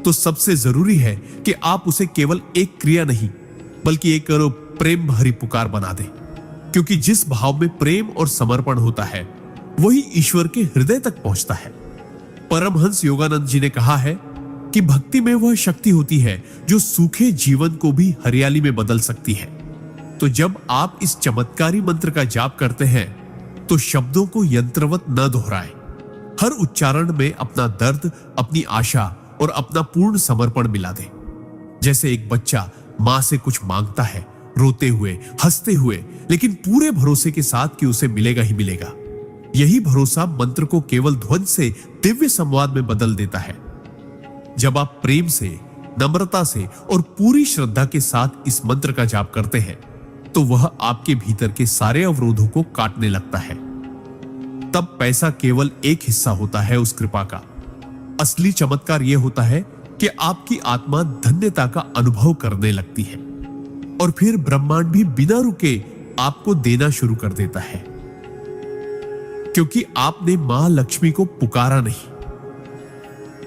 तो सबसे जरूरी है कि आप उसे केवल एक क्रिया नहीं बल्कि एक प्रेम भरी पुकार बना दें, क्योंकि जिस भाव में प्रेम और समर्पण होता है वही ईश्वर के हृदय तक पहुंचता है। परमहंस योगानंद जी ने कहा है कि भक्ति में वह शक्ति होती है जो सूखे जीवन को भी हरियाली में बदल सकती है। तो जब आप इस चमत्कारी मंत्र का जाप करते हैं तो शब्दों को यंत्रवत न दोहराएं, हर उच्चारण में अपना दर्द, अपनी आशा और अपना पूर्ण समर्पण मिला दें। जैसे एक बच्चा मां से कुछ मांगता है, रोते हुए, हंसते हुए, लेकिन पूरे भरोसे के साथ कि उसे मिलेगा ही मिलेगा। यही भरोसा मंत्र को केवल ध्वनि से दिव्य संवाद में बदल देता है। जब आप प्रेम से, नम्रता से और पूरी श्रद्धा के साथ इस मंत्र का जाप करते हैं तो वह आपके भीतर के सारे अवरोधों को काटने लगता है। तब पैसा केवल एक हिस्सा होता है उस कृपा का। असली चमत्कार यह होता है कि आपकी आत्मा धन्यता का अनुभव करने लगती है और फिर ब्रह्मांड भी बिना रुके आपको देना शुरू कर देता है, क्योंकि आपने मां लक्ष्मी को पुकारा नहीं,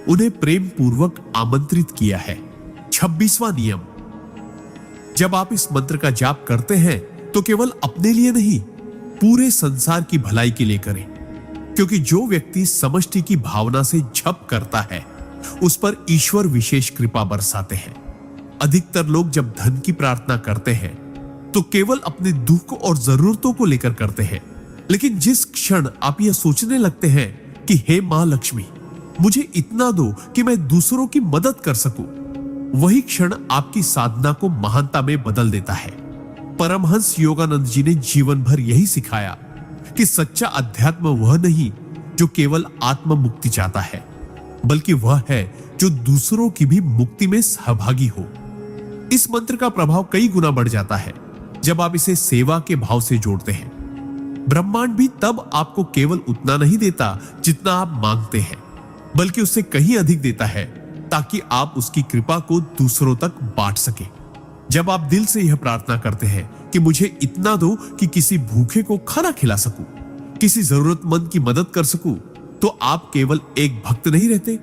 उन्हें प्रेम पूर्वक आमंत्रित किया है। 26वां नियम, जब आप इस मंत्र का जाप करते हैं तो केवल अपने लिए नहीं, पूरे संसार की भलाई के लिए करें, क्योंकि जो व्यक्ति समष्टि की भावना से जप करता है उस पर ईश्वर विशेष कृपा बरसाते हैं। अधिकतर लोग जब धन की प्रार्थना करते हैं तो केवल अपने दुख और जरूरतों को लेकर करते हैं, लेकिन जिस क्षण आप यह सोचने लगते हैं कि हे मां लक्ष्मी, मुझे इतना दो कि मैं दूसरों की मदद कर सकूं, वही क्षण आपकी साधना को महानता में बदल देता है। परमहंस योगानंद जी ने जीवन भर यही सिखाया कि सच्चा अध्यात्म वह नहीं जो केवल आत्म मुक्ति चाहता है, बल्कि वह है जो दूसरों की भी मुक्ति में सहभागी हो। इस मंत्र का प्रभाव कई गुना बढ़ जाता है जब आप इसे सेवा के भाव से जोड़ते हैं। ब्रह्मांड भी तब आपको केवल उतना नहीं देता जितना आप मांगते हैं, बल्कि उससे कहीं अधिक देता है ताकि आप उसकी कृपा को दूसरों तक बांट सके। जब आप दिल से यह प्रार्थना करते हैं कि मुझे इतना दो कि किसी भूखे को खाना खिला सकूं, किसी जरूरतमंद की मदद कर सकूं, तो आप केवल एक भक्त नहीं रहते,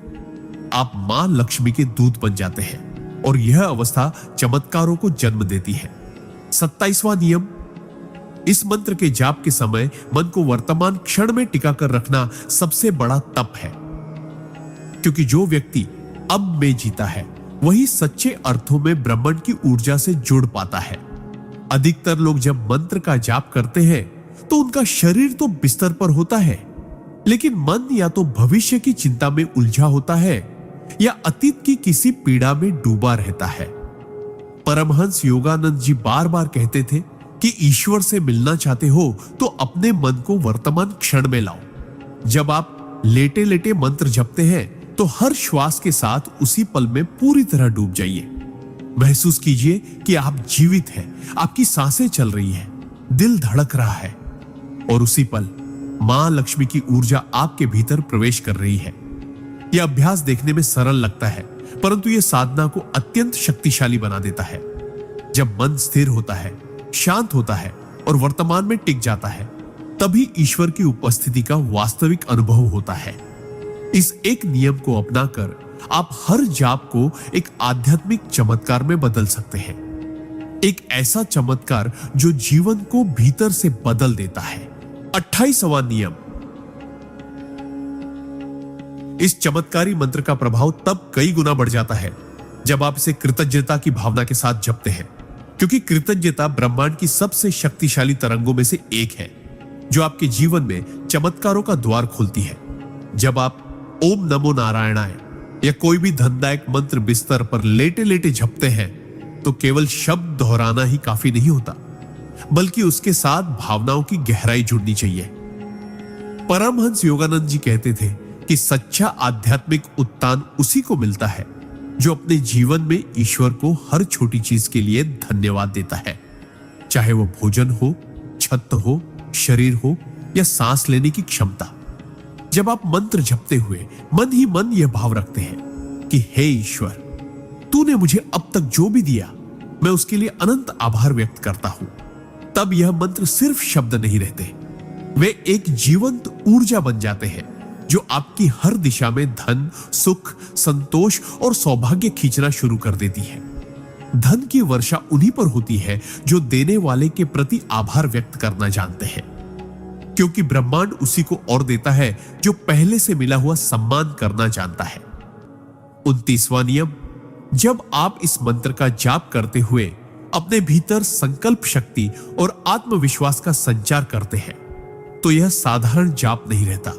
आप मां लक्ष्मी के दूत बन जाते हैं और यह अवस्था चमत्कारों को जन्म देती है। 27वां नियम, इस मंत्र के जाप के समय मन को वर्तमान क्षण में टिका कर रखना सबसे बड़ा तप है, क्योंकि जो व्यक्ति अब में जीता है वही सच्चे अर्थों में ब्रह्मांड की ऊर्जा से जुड़ पाता है। अधिकतर लोग जब मंत्र का जाप करते हैं तो उनका शरीर तो बिस्तर पर होता है, लेकिन मन या तो भविष्य की चिंता में उलझा होता है या अतीत की किसी पीड़ा में डूबा रहता है। परमहंस योगानंद जी बार बार कहते थे कि ईश्वर से मिलना चाहते हो तो अपने मन को वर्तमान क्षण में लाओ। जब आप लेटे लेटे मंत्र जपते हैं तो हर श्वास के साथ उसी पल में पूरी तरह डूब जाइए। महसूस कीजिए कि आप जीवित हैं, आपकी सांसें चल रही हैं, दिल धड़क रहा है और उसी पल मां लक्ष्मी की ऊर्जा आपके भीतर प्रवेश कर रही है। यह अभ्यास देखने में सरल लगता है, परंतु यह साधना को अत्यंत शक्तिशाली बना देता है। जब मन स्थिर होता है, शांत होता है और वर्तमान में टिक जाता है, तभी ईश्वर की उपस्थिति का वास्तविक अनुभव होता है। इस एक नियम को अपनाकर आप हर जाप को एक आध्यात्मिक चमत्कार में बदल सकते हैं, एक ऐसा चमत्कार जो जीवन को भीतर से बदल देता है। 28वां नियम, इस चमत्कारी मंत्र का प्रभाव तब कई गुना बढ़ जाता है जब आप इसे कृतज्ञता की भावना के साथ जपते हैं, क्योंकि कृतज्ञता ब्रह्मांड की सबसे शक्तिशाली तरंगों में से एक है जो आपके जीवन में चमत्कारों का द्वार खोलती है। जब आप ओम नमो नारायणाय या कोई भी धनदायक मंत्र बिस्तर पर लेटे लेटे जपते हैं तो केवल शब्द दोहराना ही काफी नहीं होता, बल्कि उसके साथ भावनाओं की गहराई जुड़नी चाहिए। परमहंस योगानंद जी कहते थे कि सच्चा आध्यात्मिक उत्थान उसी को मिलता है जो अपने जीवन में ईश्वर को हर छोटी चीज के लिए धन्यवाद देता है, चाहे वो भोजन हो, छत हो, शरीर हो या सांस लेने की क्षमता। जब आप मंत्र जपते हुए मन ही मन यह भाव रखते हैं कि हे ईश्वर, तूने मुझे अब तक जो भी दिया मैं उसके लिए अनंत आभार व्यक्त करता हूं, तब यह मंत्र सिर्फ शब्द नहीं रहते, वे एक जीवंत ऊर्जा बन जाते हैं जो आपकी हर दिशा में धन, सुख, संतोष और सौभाग्य खींचना शुरू कर देती है। धन की वर्षा उन्हीं पर होती है जो देने वाले के प्रति आभार व्यक्त करना जानते हैं, क्योंकि ब्रह्मांड उसी को और देता है जो पहले से मिला हुआ सम्मान करना जानता है। 29वां नियम, जब आप इस मंत्र का जाप करते हुए अपने भीतर संकल्प शक्ति और आत्मविश्वास का संचार करते हैं तो यह साधारण जाप नहीं रहता,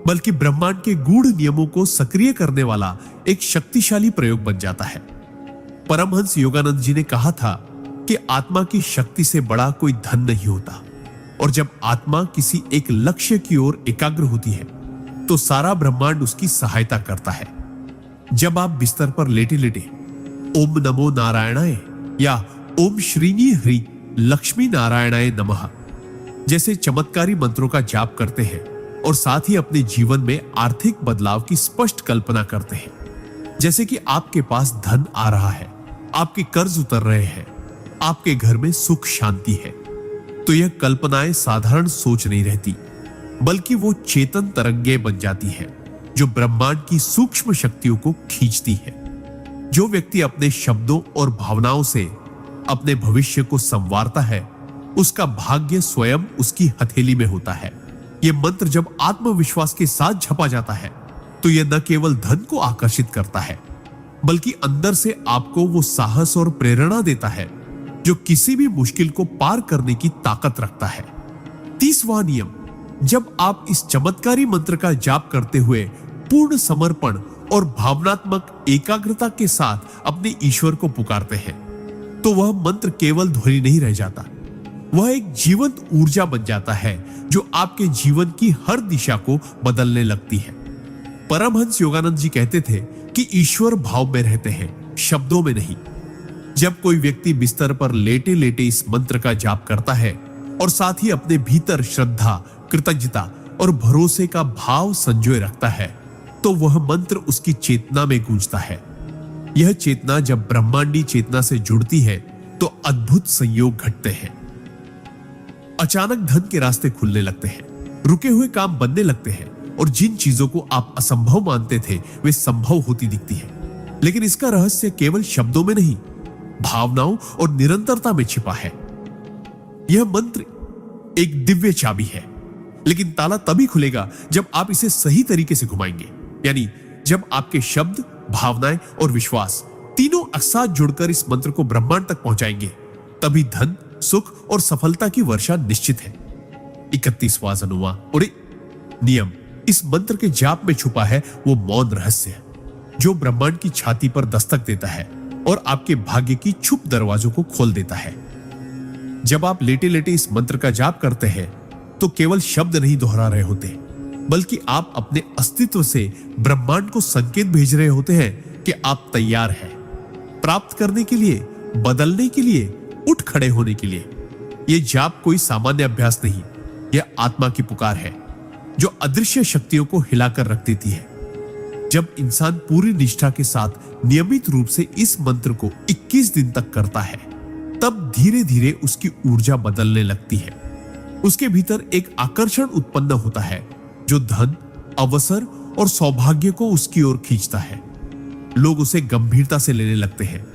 बल्कि ब्रह्मांड के गूढ़ नियमों को सक्रिय करने वाला एक शक्तिशाली प्रयोग बन जाता है। परमहंस योगानंद जी ने कहा था कि आत्मा की शक्ति से बड़ा कोई धन नहीं होता, और जब आत्मा किसी एक लक्ष्य की ओर एकाग्र होती है तो सारा ब्रह्मांड उसकी सहायता करता है। जब आप बिस्तर पर लेटे लेटे ओम नमो नारायणाय या ओम श्रीनी हरि लक्ष्मी नारायणाय नमः जैसे चमत्कारी मंत्रों का जाप करते हैं और साथ ही अपने जीवन में आर्थिक बदलाव की स्पष्ट कल्पना करते हैं, जैसे कि आपके पास धन आ रहा है, आपके कर्ज उतर रहे हैं, आपके घर में सुख शांति है, तो यह कल्पनाएं साधारण सोच नहीं रहती, बल्कि वो चेतन तरंगे बन जाती है जो ब्रह्मांड की सूक्ष्म शक्तियों को खींचती है। जो व्यक्ति अपने शब्दों और भावनाओं से अपने भविष्य को संवारता है उसका भाग्य स्वयं उसकी हथेली में होता है। यह मंत्र जब आत्मविश्वास के साथ छपा जाता है तो यह न केवल धन को आकर्षित करता है, बल्कि अंदर से आपको वो साहस और प्रेरणा देता है जो किसी भी मुश्किल को पार करने की ताकत रखता है। 30वां नियम, जब आप इस चमत्कारी मंत्र का जाप करते हुए पूर्ण समर्पण और भावनात्मक एकाग्रता के साथ अपने ईश्वर को पुकारते हैं तो वह मंत्र केवल ध्वनि नहीं रह जाता, वह एक जीवंत ऊर्जा बन जाता है जो आपके जीवन की हर दिशा को बदलने लगती है। परमहंस योगानंद जी कहते थे कि ईश्वर भाव में रहते हैं, शब्दों में नहीं। जब कोई व्यक्ति बिस्तर पर लेटे लेटे इस मंत्र का जाप करता है और साथ ही अपने भीतर श्रद्धा, कृतज्ञता और भरोसे का भाव संजोए रखता है, तो वह मंत्र उसकी चेतना में गूंजता है। यह चेतना जब ब्रह्मांडी चेतना से जुड़ती है तो अद्भुत संयोग घटते हैं। अचानक धन के रास्ते खुलने लगते हैं, रुके हुए काम बनने लगते हैं और जिन चीजों को आप असंभव मानते थे वे संभव होती दिखती है। लेकिन इसका रहस्य केवल शब्दों में नहीं, भावनाओं और निरंतरता में छिपा है। यह मंत्र एक दिव्य चाबी है, लेकिन ताला तभी खुलेगा जब आप इसे सही तरीके से घुमाएंगे, यानी जब आपके शब्द, भावनाएं और विश्वास तीनों एक साथ जुड़कर इस मंत्र को ब्रह्मांड तक पहुंचाएंगे, तभी धन, सुख और सफलता की वर्षा निश्चित है। 31वां अनुवाद और नियम इस मंत्र के जाप में छुपा है वो मौन रहस्य है जो ब्रह्मांड की छाती पर दस्तक देता है और आपके भाग्य की छुप दरवाजों को खोल देता है। जब आप लेटे लेटे इस मंत्र का जाप करते हैं तो केवल शब्द नहीं दोहरा रहे होते, बल्कि आप अपने अस्तित्व से ब्रह्मांड को संकेत भेज रहे होते हैं कि आप तैयार हैं प्राप्त करने के लिए, बदलने के लिए, उठ खड़े होने के लिए। यह जाप कोई सामान्य अभ्यास नहीं, यह आत्मा की पुकार है जो अदृश्य शक्तियों को हिलाकर रख देती है। जब इंसान पूरी निष्ठा के साथ नियमित रूप से इस मंत्र को 21 दिन तक करता है, तब धीरे धीरे उसकी ऊर्जा बदलने लगती है। उसके भीतर एक आकर्षण उत्पन्न होता है जो धन, अवसर और सौभाग्य को उसकी ओर खींचता है। लोग उसे गंभीरता से लेने लगते हैं,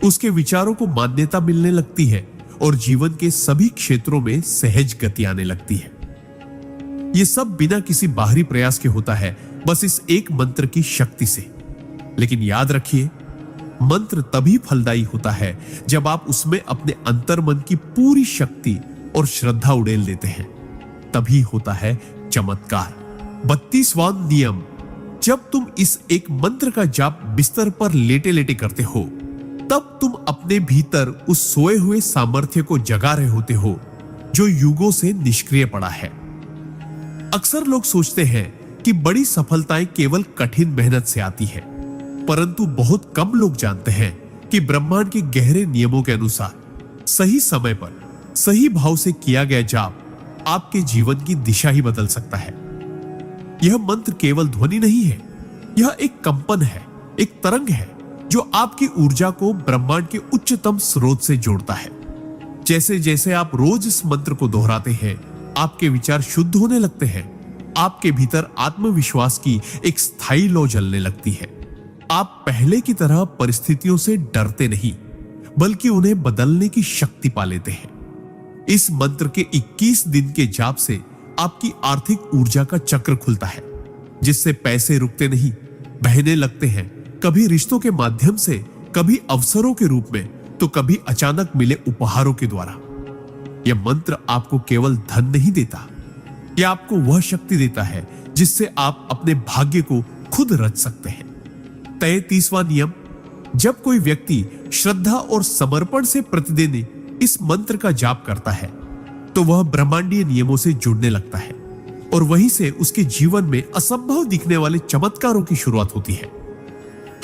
उसके विचारों को मान्यता मिलने लगती है और जीवन के सभी क्षेत्रों में सहज गति आने लगती है। यह सब बिना किसी बाहरी प्रयास के होता है, बस इस एक मंत्र की शक्ति से। लेकिन याद रखिए, मंत्र तभी फलदायी होता है जब आप उसमें अपने अंतर्मन की पूरी शक्ति और श्रद्धा उड़ेल देते हैं, तभी होता है चमत्कार। 32वां नियम, जब तुम इस एक मंत्र का जाप बिस्तर पर लेटे लेटे करते हो, तब तुम अपने भीतर उस सोए हुए सामर्थ्य को जगा रहे होते हो जो युगों से निष्क्रिय पड़ा है। अक्सर लोग सोचते हैं कि बड़ी सफलताएं केवल कठिन मेहनत से आती है, परंतु बहुत कम लोग जानते हैं कि ब्रह्मांड के गहरे नियमों के अनुसार सही समय पर सही भाव से किया गया जाप आपके जीवन की दिशा ही बदल सकता है। यह मंत्र केवल ध्वनि नहीं है, यह एक कंपन है, एक तरंग है जो आपकी ऊर्जा को ब्रह्मांड के उच्चतम स्रोत से जोड़ता है। जैसे जैसे आप रोज इस मंत्र को दोहराते हैं, आपके विचार शुद्ध होने लगते हैं, आपके भीतर आत्मविश्वास की एक स्थायी लौ जलने लगती है। आप पहले की तरह परिस्थितियों से डरते नहीं, बल्कि उन्हें बदलने की शक्ति पा लेते हैं। इस मंत्र के 21 दिन के जाप से आपकी आर्थिक ऊर्जा का चक्र खुलता है, जिससे पैसे रुकते नहीं, बहने लगते हैं, कभी रिश्तों के माध्यम से, कभी अवसरों के रूप में, तो कभी अचानक मिले उपहारों के द्वारा। यह मंत्र आपको केवल धन नहीं देता, यह आपको वह शक्ति देता है जिससे आप अपने भाग्य को खुद रच सकते हैं। 33वां नियम, जब कोई व्यक्ति श्रद्धा और समर्पण से प्रतिदिन इस मंत्र का जाप करता है, तो वह ब्रह्मांडीय नियमों से जुड़ने लगता है और वहीं से उसके जीवन में असंभव दिखने वाले चमत्कारों की शुरुआत होती है।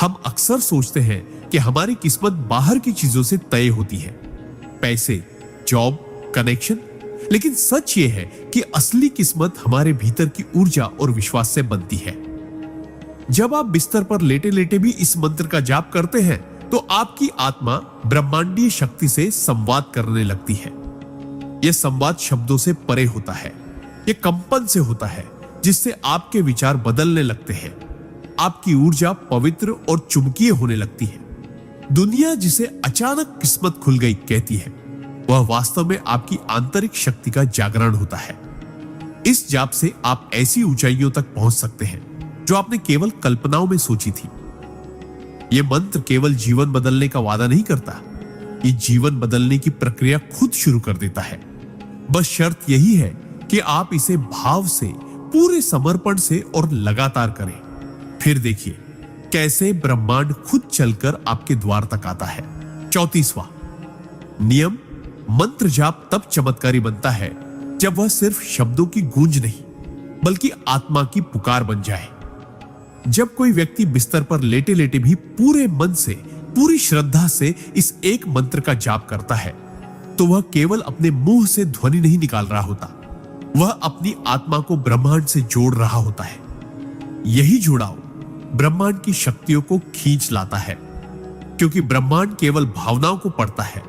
हम अक्सर सोचते हैं कि हमारी किस्मत बाहर की चीजों से तय होती है, पैसे, जॉब, कनेक्शन, लेकिन सच यह है कि असली किस्मत हमारे भीतर की ऊर्जा और विश्वास से बनती है। जब आप बिस्तर पर लेटे लेटे भी इस मंत्र का जाप करते हैं, तो आपकी आत्मा ब्रह्मांडीय शक्ति से संवाद करने लगती है। यह संवाद शब्दों से परे होता है, यह कंपन से होता है, जिससे आपके विचार बदलने लगते हैं, आपकी ऊर्जा पवित्र और चुंबकीय होने लगती है। दुनिया जिसे अचानक किस्मत खुल गई कहती है, वह वास्तव में आपकी आंतरिक शक्ति का जागरण होता है। इस जाप से आप ऐसी ऊंचाइयों तक पहुंच सकते हैं जो आपने केवल कल्पनाओं में सोची थी। यह मंत्र केवल जीवन बदलने का वादा नहीं करता, यह जीवन बदलने की प्रक्रिया खुद शुरू कर देता है। बस शर्त यही है कि आप इसे भाव से, पूरे समर्पण से और लगातार करें। फिर देखिए कैसे ब्रह्मांड खुद चलकर आपके द्वार तक आता है। 34वां नियम, मंत्र जाप तब चमत्कारी बनता है जब वह सिर्फ शब्दों की गूंज नहीं, बल्कि आत्मा की पुकार बन जाए। जब कोई व्यक्ति बिस्तर पर लेटे लेटे भी पूरे मन से पूरी श्रद्धा से इस एक मंत्र का जाप करता है तो वह केवल अपने मुंह से ध्वनि नहीं निकाल रहा होता, वह अपनी आत्मा को ब्रह्मांड से जोड़ रहा होता है। यही जुड़ाव ब्रह्मांड की शक्तियों को खींच लाता है, क्योंकि ब्रह्मांड केवल भावनाओं को पढ़ता है,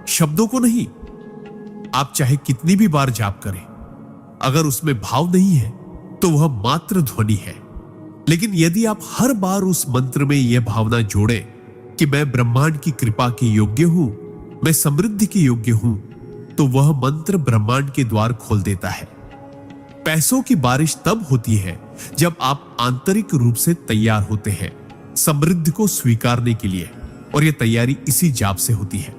शब्दों को नहीं। आप चाहे कितनी भी बार जाप करें, अगर उसमें भाव नहीं है तो वह मात्र ध्वनि है। लेकिन यदि आप हर बार उस मंत्र में यह भावना जोड़े कि मैं ब्रह्मांड की कृपा के योग्य हूं, मैं समृद्धि के योग्य हूं, तो वह मंत्र ब्रह्मांड के द्वार खोल देता है। पैसों की बारिश तब होती है जब आप आंतरिक रूप से तैयार होते हैं समृद्धि को स्वीकारने के लिए, और यह तैयारी इसी जाप से होती है।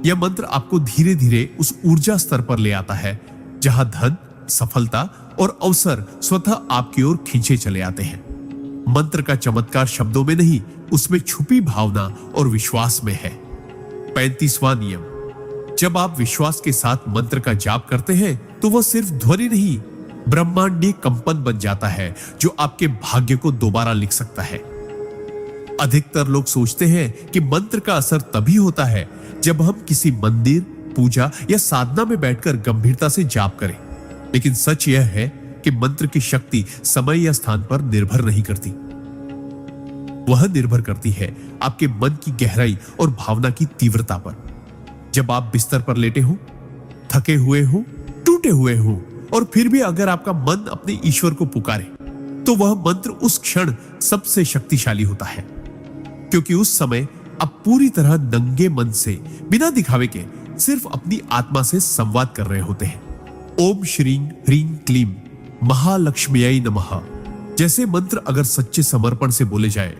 यह मंत्र आपको धीरे धीरे उस ऊर्जा स्तर पर ले आता है जहां धन, सफलता और अवसर स्वतः आपकी ओर खींचे चले आते हैं। मंत्र का चमत्कार शब्दों में नहीं, उसमें छुपी भावना और विश्वास में है। 35वां नियम, जब आप विश्वास के साथ मंत्र का जाप करते हैं तो वह सिर्फ ध्वनि नहीं, ब्रह्मांडीय कंपन बन जाता है जो आपके भाग्य को दोबारा लिख सकता है। अधिकतर लोग सोचते हैं कि मंत्र का असर तभी होता है जब हम किसी मंदिर, पूजा या साधना में बैठकर गंभीरता से जाप करें। लेकिन सच यह है कि मंत्र की शक्ति समय या स्थान पर निर्भर नहीं करती, वह निर्भर करती है आपके मन की गहराई और भावना की तीव्रता पर। जब आप बिस्तर पर लेटे हो, थके हुए हो, टूटे हुए हो, और फिर भी अगर आपका मन अपने ईश्वर को पुकारे, तो वह मंत्र उस क्षण सबसे शक्तिशाली होता है, क्योंकि उस समय आप पूरी तरह नंगे मन से, बिना दिखावे के, सिर्फ अपनी आत्मा से संवाद कर रहे होते हैं। ओम श्रीं ह्रीं क्लीं महालक्ष्म्यै नमः जैसे मंत्र अगर सच्चे समर्पण से बोले जाए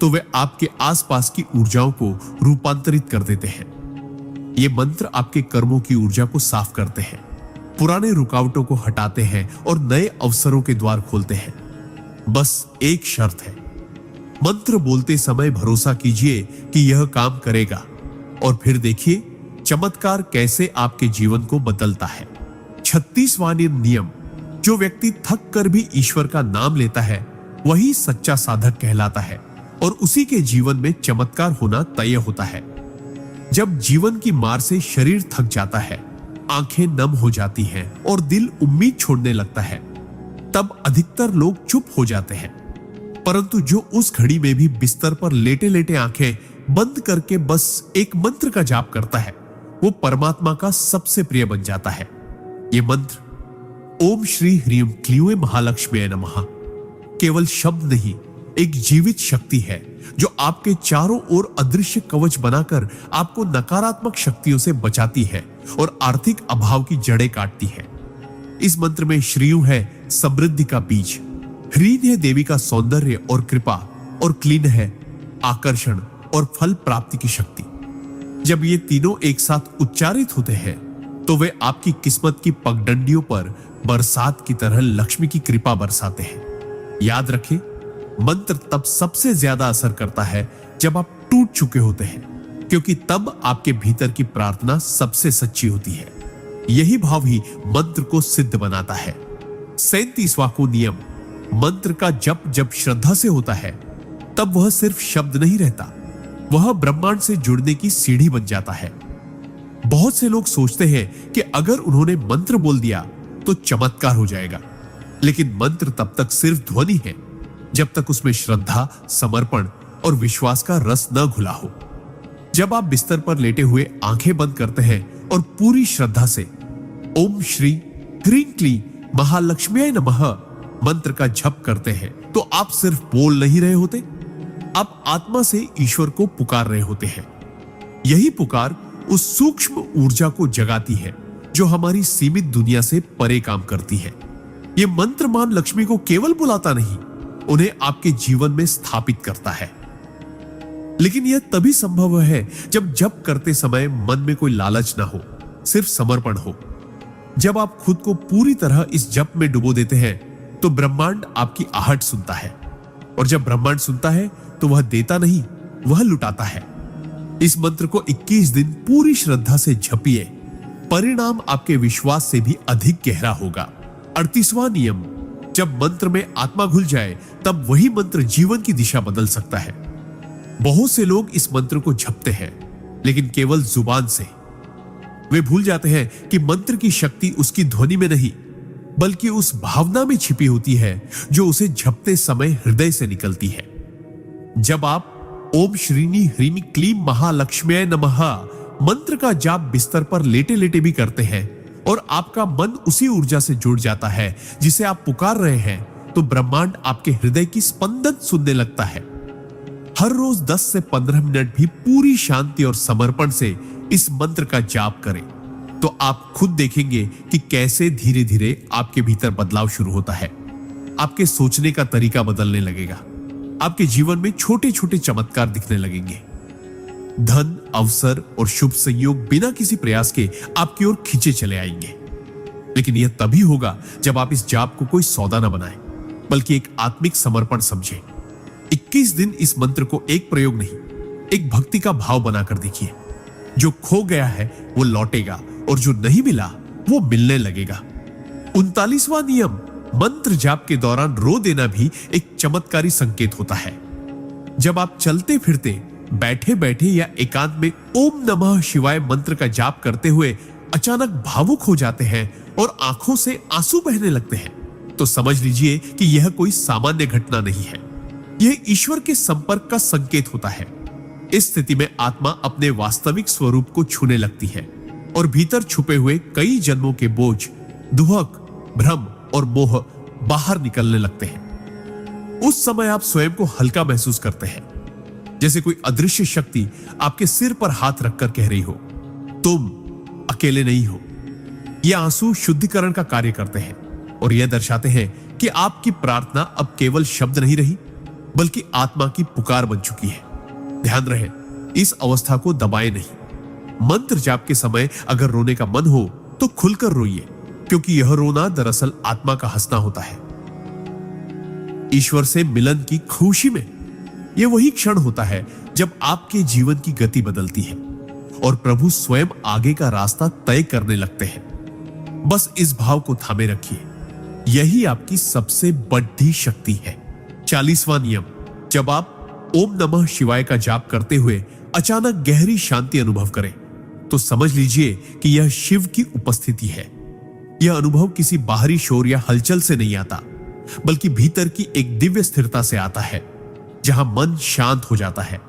तो वे आपके आसपास की ऊर्जाओं को रूपांतरित कर देते हैं। ये मंत्र आपके कर्मों की ऊर्जा को साफ करते हैं, पुराने रुकावटों को हटाते हैं और नए अवसरों के द्वार खोलते हैं। बस एक शर्त है, मंत्र बोलते समय भरोसा कीजिए कि यह काम करेगा, और फिर देखिए चमत्कार कैसे आपके जीवन को बदलता है। 36वां नियम, जो व्यक्ति थक कर भी ईश्वर का नाम लेता है वही सच्चा साधक कहलाता है, और उसी के जीवन में चमत्कार होना तय होता है। जब जीवन की मार से शरीर थक जाता है, आंखें नम हो जाती हैं और दिल उम्मीद छोड़ने लगता है, तब अधिकतर लोग चुप हो जाते हैं। परंतु जो उस घड़ी में भी बिस्तर पर लेटे लेटे आंखें बंद करके बस एक मंत्र का जाप करता है, वो परमात्मा का सबसे प्रिय बन जाता है। ये मंत्र ओम श्री ह्रीं क्लीं महालक्ष्म्यै नमः केवल शब्द नहीं, एक जीवित शक्ति है जो आपके चारों ओर अदृश्य कवच बनाकर आपको नकारात्मक शक्तियों से बचाती है और आर्थिक अभाव की जड़ें काटती है। इस मंत्र में श्रीयु है समृद्धि का बीज, ह्रीं है देवी का सौंदर्य और कृपा, और क्लीन है आकर्षण और फल प्राप्ति की शक्ति। जब ये तीनों एक साथ उच्चारित होते हैं तो वे आपकी किस्मत की पगडंडियों पर बरसात की तरह लक्ष्मी की कृपा बरसाते हैं। याद रखें, मंत्र तब सबसे ज्यादा असर करता है जब आप टूट चुके होते हैं, क्योंकि तब आपके भीतर की प्रार्थना सबसे सच्ची होती है। यही भाव ही मंत्र को सिद्ध बनाता है। 37वां नियम, मंत्र का जप जब श्रद्धा से होता है तब वह सिर्फ शब्द नहीं रहता, वह ब्रह्मांड से जुड़ने की सीढ़ी बन जाता है। बहुत से लोग सोचते हैं कि अगर उन्होंने मंत्र बोल दिया तो चमत्कार हो जाएगा, लेकिन मंत्र तब तक सिर्फ ध्वनि है जब तक उसमें श्रद्धा, समर्पण और विश्वास का रस न घुला हो। जब आप बिस्तर पर लेटे हुए आंखें बंद करते हैं और पूरी श्रद्धा से ओम श्री ह्रीं क्लीं महालक्ष्म्यै नमः मंत्र का जप करते हैं, तो आप सिर्फ बोल नहीं रहे होते, आप आत्मा से ईश्वर को पुकार रहे होते हैं। यही पुकार उस सूक्ष्म ऊर्जा को जगाती है जो हमारी सीमित दुनिया से परे काम करती है। यह मंत्र मान लक्ष्मी को केवल बुलाता नहीं, उन्हें आपके जीवन में स्थापित करता है। लेकिन यह तभी संभव है जब जप करते समय मन में कोई लालच ना हो, सिर्फ समर्पण हो। जब आप खुद को पूरी तरह इस जप में डुबो देते हैं तो ब्रह्मांड आपकी आहट सुनता है, और जब ब्रह्मांड सुनता है तो वह देता नहीं, वह लुटाता है। इस मंत्र को 21 दिन पूरी श्रद्धा से जपिए, परिणाम आपके विश्वास से भी अधिक गहरा होगा। 38वां नियम, जब मंत्र में आत्मा घुल जाए तब वही मंत्र जीवन की दिशा बदल सकता है। बहुत से लोग इस मंत्र को जपते हैं, लेकिन केवल जुबान से। वे भूल जाते हैं कि मंत्र की शक्ति उसकी ध्वनि में नहीं, बल्कि उस भावना में छिपी होती है जो उसे जपते समय हृदय से निकलती है। जब आप ओम श्रीनी ह्रीम क्लीम महालक्ष्म्याय नमः मंत्र का जाप बिस्तर पर लेटे लेटे भी करते हैं और आपका मन उसी ऊर्जा से जुड़ जाता है जिसे आप पुकार रहे हैं, तो ब्रह्मांड आपके हृदय की स्पंदन सुनने लगता है। हर रोज 10 से 15 मिनट भी पूरी शांति और समर्पण से इस मंत्र का जाप करें, तो आप खुद देखेंगे कि कैसे धीरे धीरे आपके भीतर बदलाव शुरू होता है। आपके सोचने का तरीका बदलने लगेगा। आपके जीवन में छोटे छोटे चमत्कार दिखने लगेंगे। धन, अवसर और शुभ संयोग बिना किसी प्रयास के आपकी ओर खींचे चले आएंगे। लेकिन यह तभी होगा जब आप इस जाप को कोई सौदा न बनाएं, बल्कि एक आत्मिक समर्पण समझें। 21 दिन इस मंत्र को एक प्रयोग नहीं, एक भक्ति का भाव बनाकर देखिए। जो खो गया है वो लौटेगा और जो नहीं मिला वो मिलने लगेगा। 39वां नियम, मंत्र जाप के दौरान रो देना भी एक चमत्कारी संकेत होता है। जब आप चलते फिरते, बैठे बैठे या एकांत में ओम नमः शिवाय मंत्र का जाप करते हुए अचानक भावुक हो जाते हैं और आंखों से आंसू बहने लगते हैं, तो समझ लीजिए कि यह कोई सामान्य घटना नहीं है। यह ईश्वर के संपर्क का संकेत होता है। इस स्थिति में आत्मा अपने वास्तविक स्वरूप को छूने लगती है और भीतर छुपे हुए कई जन्मों के बोझ, दुहक, भ्रम और मोह बाहर निकलने लगते हैं। उस समय आप स्वयं को हल्का महसूस करते हैं, जैसे कोई अदृश्य शक्ति आपके सिर पर हाथ रखकर कह रही हो, तुम अकेले नहीं हो। ये आंसू शुद्धिकरण का कार्य करते हैं और यह दर्शाते हैं कि आपकी प्रार्थना अब केवल शब्द नहीं रही, बल्कि आत्मा की पुकार बन चुकी है। ध्यान रहे, इस अवस्था को दबाए नहीं। मंत्र जाप के समय अगर रोने का मन हो तो खुलकर रोइए, क्योंकि यह रोना दरअसल आत्मा का हंसना होता है। ईश्वर से मिलन की खुशी में यह वही क्षण होता है जब आपके जीवन की गति बदलती है और प्रभु स्वयं आगे का रास्ता तय करने लगते हैं। बस इस भाव को थामे रखिए, यही आपकी सबसे बड़ी शक्ति है। 40वां नियम, जब आप ओम नमः शिवाय का जाप करते हुए अचानक गहरी शांति अनुभव करें, तो समझ लीजिए कि यह शिव की उपस्थिति है। यह अनुभव किसी बाहरी शोर या हलचल से नहीं आता, बल्कि भीतर की एक दिव्य स्थिरता से आता है, जहां मन शांत हो जाता है,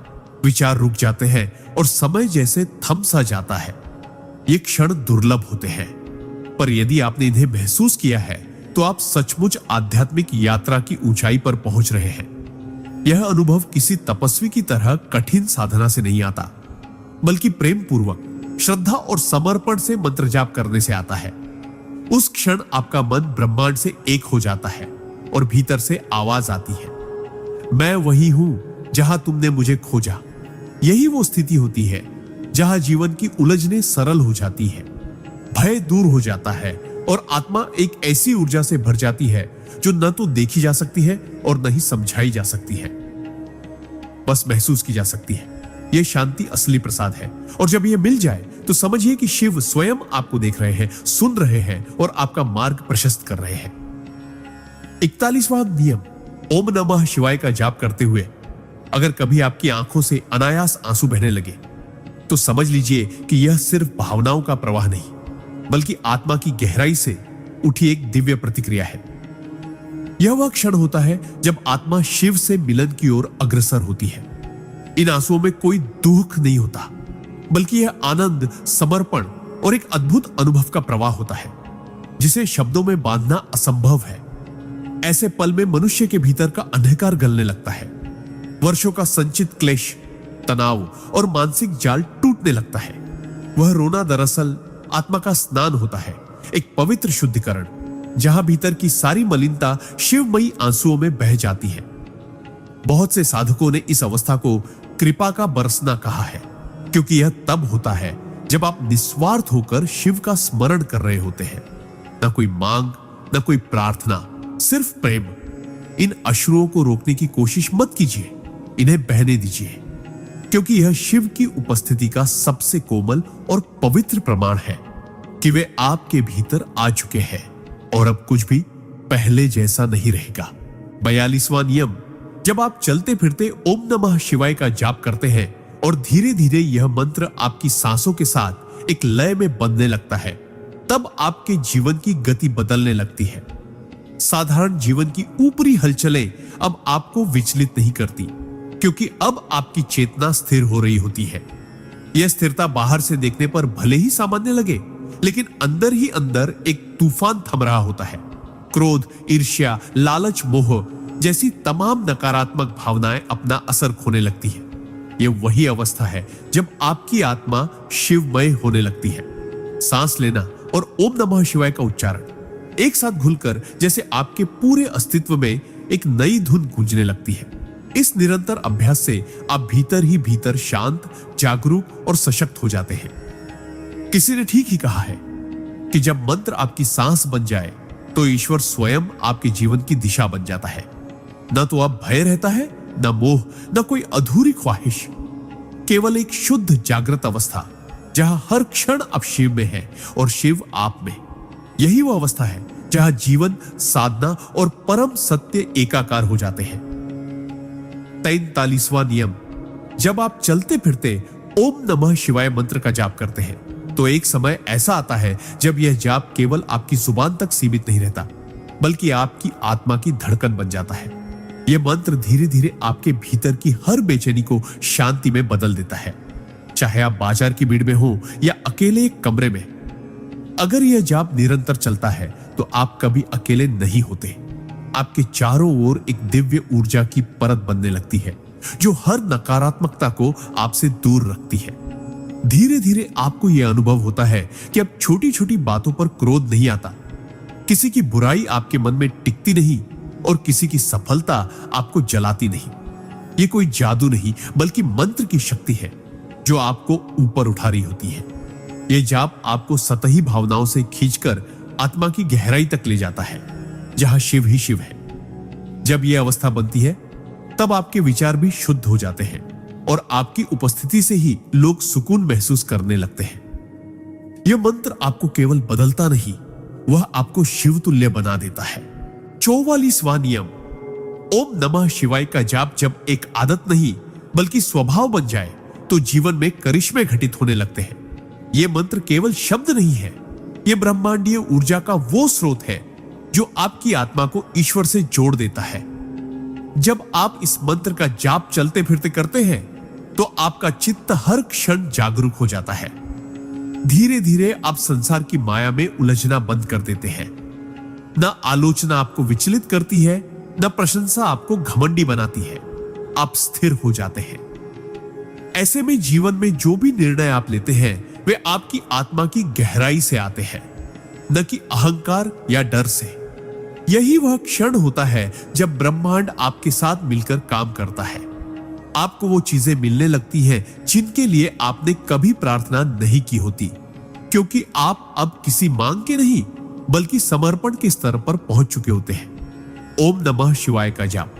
विचार रुक जाते हैं और समय जैसे थम सा जाता है। ये क्षण दुर्लभ होते हैं, पर यदि आपने इन्हें महसूस किया है तो आप सचमुच आध्यात्मिक यात्रा की ऊंचाई पर पहुंच रहे हैं। यह अनुभव किसी तपस्वी की तरह कठिन साधना से नहीं आता, बल्कि प्रेम पूर्वक, श्रद्धा और समर्पण से मंत्र जाप करने से आता है। उस क्षण आपका मन ब्रह्मांड से एक हो जाता है और भीतर से आवाज आती है, मैं वही हूं जहां तुमने मुझे खोजा। यही वो स्थिति होती है जहां जीवन की उलझनें सरल हो जाती है, भय दूर हो जाता है और आत्मा एक ऐसी ऊर्जा से भर जाती है जो न तो देखी जा सकती है और न ही समझाई जा सकती है, बस महसूस की जा सकती है। यह शांति असली प्रसाद है, और जब यह मिल जाए तो समझिए कि शिव स्वयं आपको देख रहे हैं, सुन रहे हैं और आपका मार्ग प्रशस्त कर रहे हैं। 41वां नियम, ओम नमः शिवाय का जाप करते हुए अगर कभी आपकी आंखों से अनायास आंसू बहने लगे, तो समझ लीजिए कि यह सिर्फ भावनाओं का प्रवाह नहीं, बल्कि आत्मा की गहराई से उठी एक दिव्य प्रतिक्रिया है। यह वह क्षण होता है जब आत्मा शिव से मिलन की ओर अग्रसर होती है। इन आंसुओं में कोई दुख नहीं होता, बल्कि यह आनंद, समर्पण और एक अद्भुत अनुभव का प्रवाह होता है, जिसे शब्दों में बांधना असंभव है। ऐसे पल में मनुष्य के भीतर का अंधकार गलने लगता है। वर्षों का संचित क्लेश, तनाव और मानसिक जाल टूटने लगता है। वह रोना दरअसल आत्मा का स्नान होता है, एक पवित्र शुद्धिकरण, जहां भीतर की सारी मलिनता शिवमयी आंसुओं में बह जाती है। बहुत से साधकों ने इस अवस्था को कृपा का बरसना कहा है, क्योंकि यह तब होता है जब आप निस्वार्थ होकर शिव का स्मरण कर रहे होते हैं। न कोई मांग, न कोई प्रार्थना, सिर्फ प्रेम। इन अश्रुओं को रोकने की कोशिश मत कीजिए, इन्हें बहने दीजिए, क्योंकि यह शिव की उपस्थिति का सबसे कोमल और पवित्र प्रमाण है कि वे आपके भीतर आ चुके हैं और अब कुछ भी पहले जैसा नहीं रहेगा। 42वां नियम, जब आप चलते फिरते ओम नमः शिवाय का जाप करते हैं और धीरे धीरे यह मंत्र आपकी सांसों के साथ एक लय में बंधने लगता है, तब आपके जीवन की गति बदलने लगती है। साधारण जीवन की ऊपरी हलचलें अब आपको विचलित नहीं करती, क्योंकि अब आपकी चेतना स्थिर हो रही होती है। यह स्थिरता बाहर से देखने पर भले ही सामान्य लगे, लेकिन अंदर ही अंदर एक तूफान थम रहा होता है। क्रोध, ईर्ष्या, लालच, मोह जैसी तमाम नकारात्मक भावनाएं अपना असर खोने लगती है। यह वही अवस्था है जब आपकी आत्मा शिवमय होने लगती है। सांस लेना और ओम नमः शिवाय का उच्चारण एक साथ घुलकर जैसे आपके पूरे अस्तित्व में एक नई धुन गूंजने लगती है। इस निरंतर अभ्यास से आप भीतर ही भीतर शांत, जागरूक और सशक्त हो जाते हैं। किसी ने ठीक ही कहा है कि जब मंत्र आपकी सांस बन जाए तो ईश्वर स्वयं आपके जीवन की दिशा बन जाता है। न तो अब भय रहता है, न मोह, न कोई अधूरी ख्वाहिश, केवल एक शुद्ध जागृत अवस्था जहां हर क्षण अब शिव में है और शिव आप में। यही वो अवस्था है जहां जीवन, साधना और परम सत्य एकाकार हो जाते हैं। 43वां नियम, जब आप चलते फिरते ओम नमः शिवाय मंत्र का जाप करते हैं तो एक समय ऐसा आता है जब यह जाप केवल आपकी जुबान तक सीमित नहीं रहता, बल्कि आपकी आत्मा की धड़कन बन जाता है। यह मंत्र धीरे धीरे आपके भीतर की हर बेचैनी को शांति में बदल देता है, चाहे आप बाजार की भीड़ में हो या अकेले एक कमरे में। अगर यह जाप निरंतर चलता है तो आप कभी अकेले नहीं होते। आपके चारों ओर एक दिव्य ऊर्जा की परत बनने लगती है जो हर नकारात्मकता को आपसे दूर रखती है। धीरे धीरे आपको यह अनुभव होता है कि अब छोटी छोटी बातों पर क्रोध नहीं आता, किसी की बुराई आपके मन में टिकती नहीं और किसी की सफलता आपको जलाती नहीं। यह कोई जादू नहीं, बल्कि मंत्र की शक्ति है जो आपको ऊपर उठा रही होती है। यह जाप आपको सतही भावनाओं से खींचकर आत्मा की गहराई तक ले जाता है, जहां शिव ही शिव है। जब यह अवस्था बनती है तब आपके विचार भी शुद्ध हो जाते हैं और आपकी उपस्थिति से ही लोग सुकून महसूस करने लगते हैं। यह मंत्र आपको केवल बदलता नहीं, वह आपको शिव तुल्य बना देता है। 44वां नियम, ओम नमः शिवाय का जाप जब एक आदत नहीं बल्कि स्वभाव बन जाए तो जीवन में करिश्मे घटित होने लगते हैं। यह मंत्र केवल शब्द नहीं है, यह ब्रह्मांडीय ऊर्जा का वो स्रोत है जो आपकी आत्मा को ईश्वर से जोड़ देता है। जब आप इस मंत्र का जाप चलते फिरते करते हैं तो आपका चित्त हर क्षण जागरूक हो जाता है। धीरे धीरे आप संसार की माया में उलझना बंद कर देते हैं। न आलोचना आपको विचलित करती है, न प्रशंसा आपको घमंडी बनाती है। आप स्थिर हो जाते हैं। ऐसे में जीवन में जो भी निर्णय आप लेते हैं वे आपकी आत्मा की गहराई से आते हैं, न कि अहंकार या डर से। यही वह क्षण होता है जब ब्रह्मांड आपके साथ मिलकर काम करता है। आपको वो चीजें मिलने लगती हैं जिनके लिए आपने कभी प्रार्थना नहीं की होती, क्योंकि आप अब किसी मांग के नहीं बल्कि समर्पण के स्तर पर पहुंच चुके होते हैं। ओम नमः शिवाय का जाप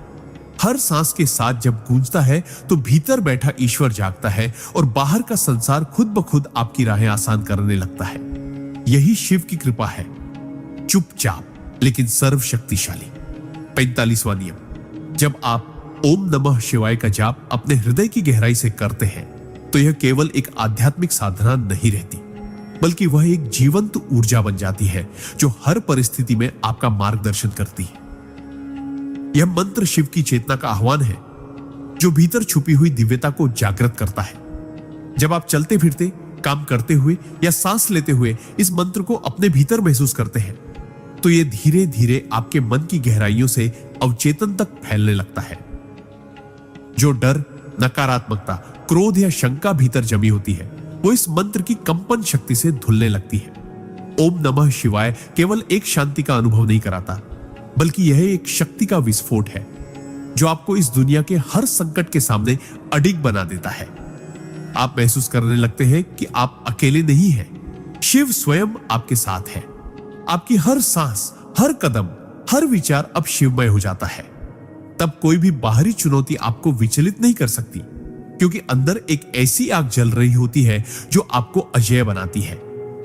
हर सांस के साथ जब गूंजता है तो भीतर बैठा ईश्वर जागता है और बाहर का संसार खुद ब खुद आपकी राहें आसान करने लगता है। यही शिव की कृपा है, चुपचाप लेकिन सर्वशक्तिशाली। 45वां नियम, जब आप ओम नमः शिवाय का जाप अपने हृदय की गहराई से करते हैं तो यह केवल एक आध्यात्मिक साधना नहीं रहती, बल्कि वह एक जीवंत ऊर्जा बन जाती है जो हर परिस्थिति में आपका मार्गदर्शन करती है। यह मंत्र शिव की चेतना का आह्वान है जो भीतर छुपी हुई दिव्यता को जागृत करता है। जब आप चलते फिरते, काम करते हुए या सांस लेते हुए इस मंत्र को अपने भीतर महसूस करते हैं तो यह धीरे धीरे आपके मन की गहराइयों से अवचेतन तक फैलने लगता है। जो डर, नकारात्मकता, क्रोध या शंका भीतर जमी होती है वो इस मंत्र की कंपन शक्ति से धुलने लगती है। ओम नमः शिवाय केवल एक शांति का अनुभव नहीं कराता, बल्कि यह एक शक्ति का विस्फोट है जो आपको इस दुनिया के हर संकट के सामने अडिग बना देता है। आप महसूस करने लगते हैं कि आप अकेले नहीं हैं, शिव स्वयं आपके साथ है। आपकी हर सांस, हर कदम, हर विचार अब शिवमय हो जाता है। तब कोई भी बाहरी चुनौती आपको विचलित नहीं कर सकती, क्योंकि अंदर एक ऐसी आग जल रही होती है जो आपको अजेय बनाती है।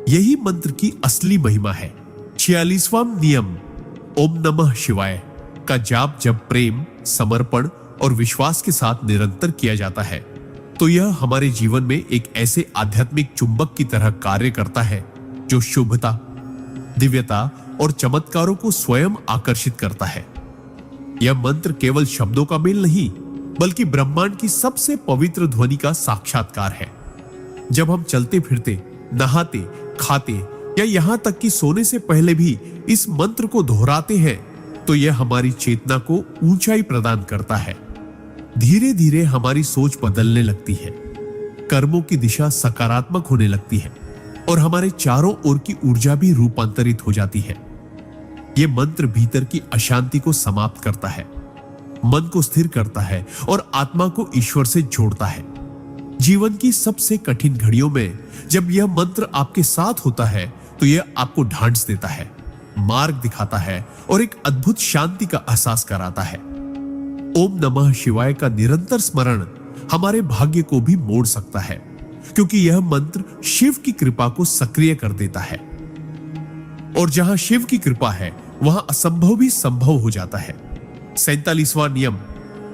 यही मंत्र की असली महिमा है। 46वां नियम, ओम नमः शिवाय का जाप जब प्रेम, समर्पण और विश्वास के साथ निरंतर किया जाता है तो यह हमारे जीवन में एक ऐसे आध्यात्मिक चुंबक की तरह कार्य करता है जो शुभता, दिव्यता और चमत्कारों को स्वयं आकर्षित करता है। यह मंत्र केवल शब्दों का मेल नहीं बल्कि ब्रह्मांड की सबसे पवित्र ध्वनि का साक्षात्कार है। जब हम चलते फिरते, नहाते, खाते या यहां तक कि सोने से पहले भी इस मंत्र को दोहराते हैं तो यह हमारी चेतना को ऊंचाई प्रदान करता है। धीरे धीरे हमारी सोच बदलने लगती है, कर्मों की दिशा सकारात्मक होने लगती है और हमारे चारों ओर की ऊर्जा भी रूपांतरित हो जाती है। यह मंत्र भीतर की अशांति को समाप्त करता है, मन को स्थिर करता है और आत्मा को ईश्वर से जोड़ता है। जीवन की सबसे कठिन घड़ियों में जब यह मंत्र आपके साथ होता है तो यह आपको ढांढस देता है, मार्ग दिखाता है और एक अद्भुत शांति का एहसास कराता है। ओम नमः शिवाय का निरंतर स्मरण हमारे भाग्य को भी मोड़ सकता है क्योंकि यह मंत्र शिव की कृपा को सक्रिय कर देता है और जहां शिव की कृपा है वहां असंभव भी संभव हो जाता है। 47वां नियम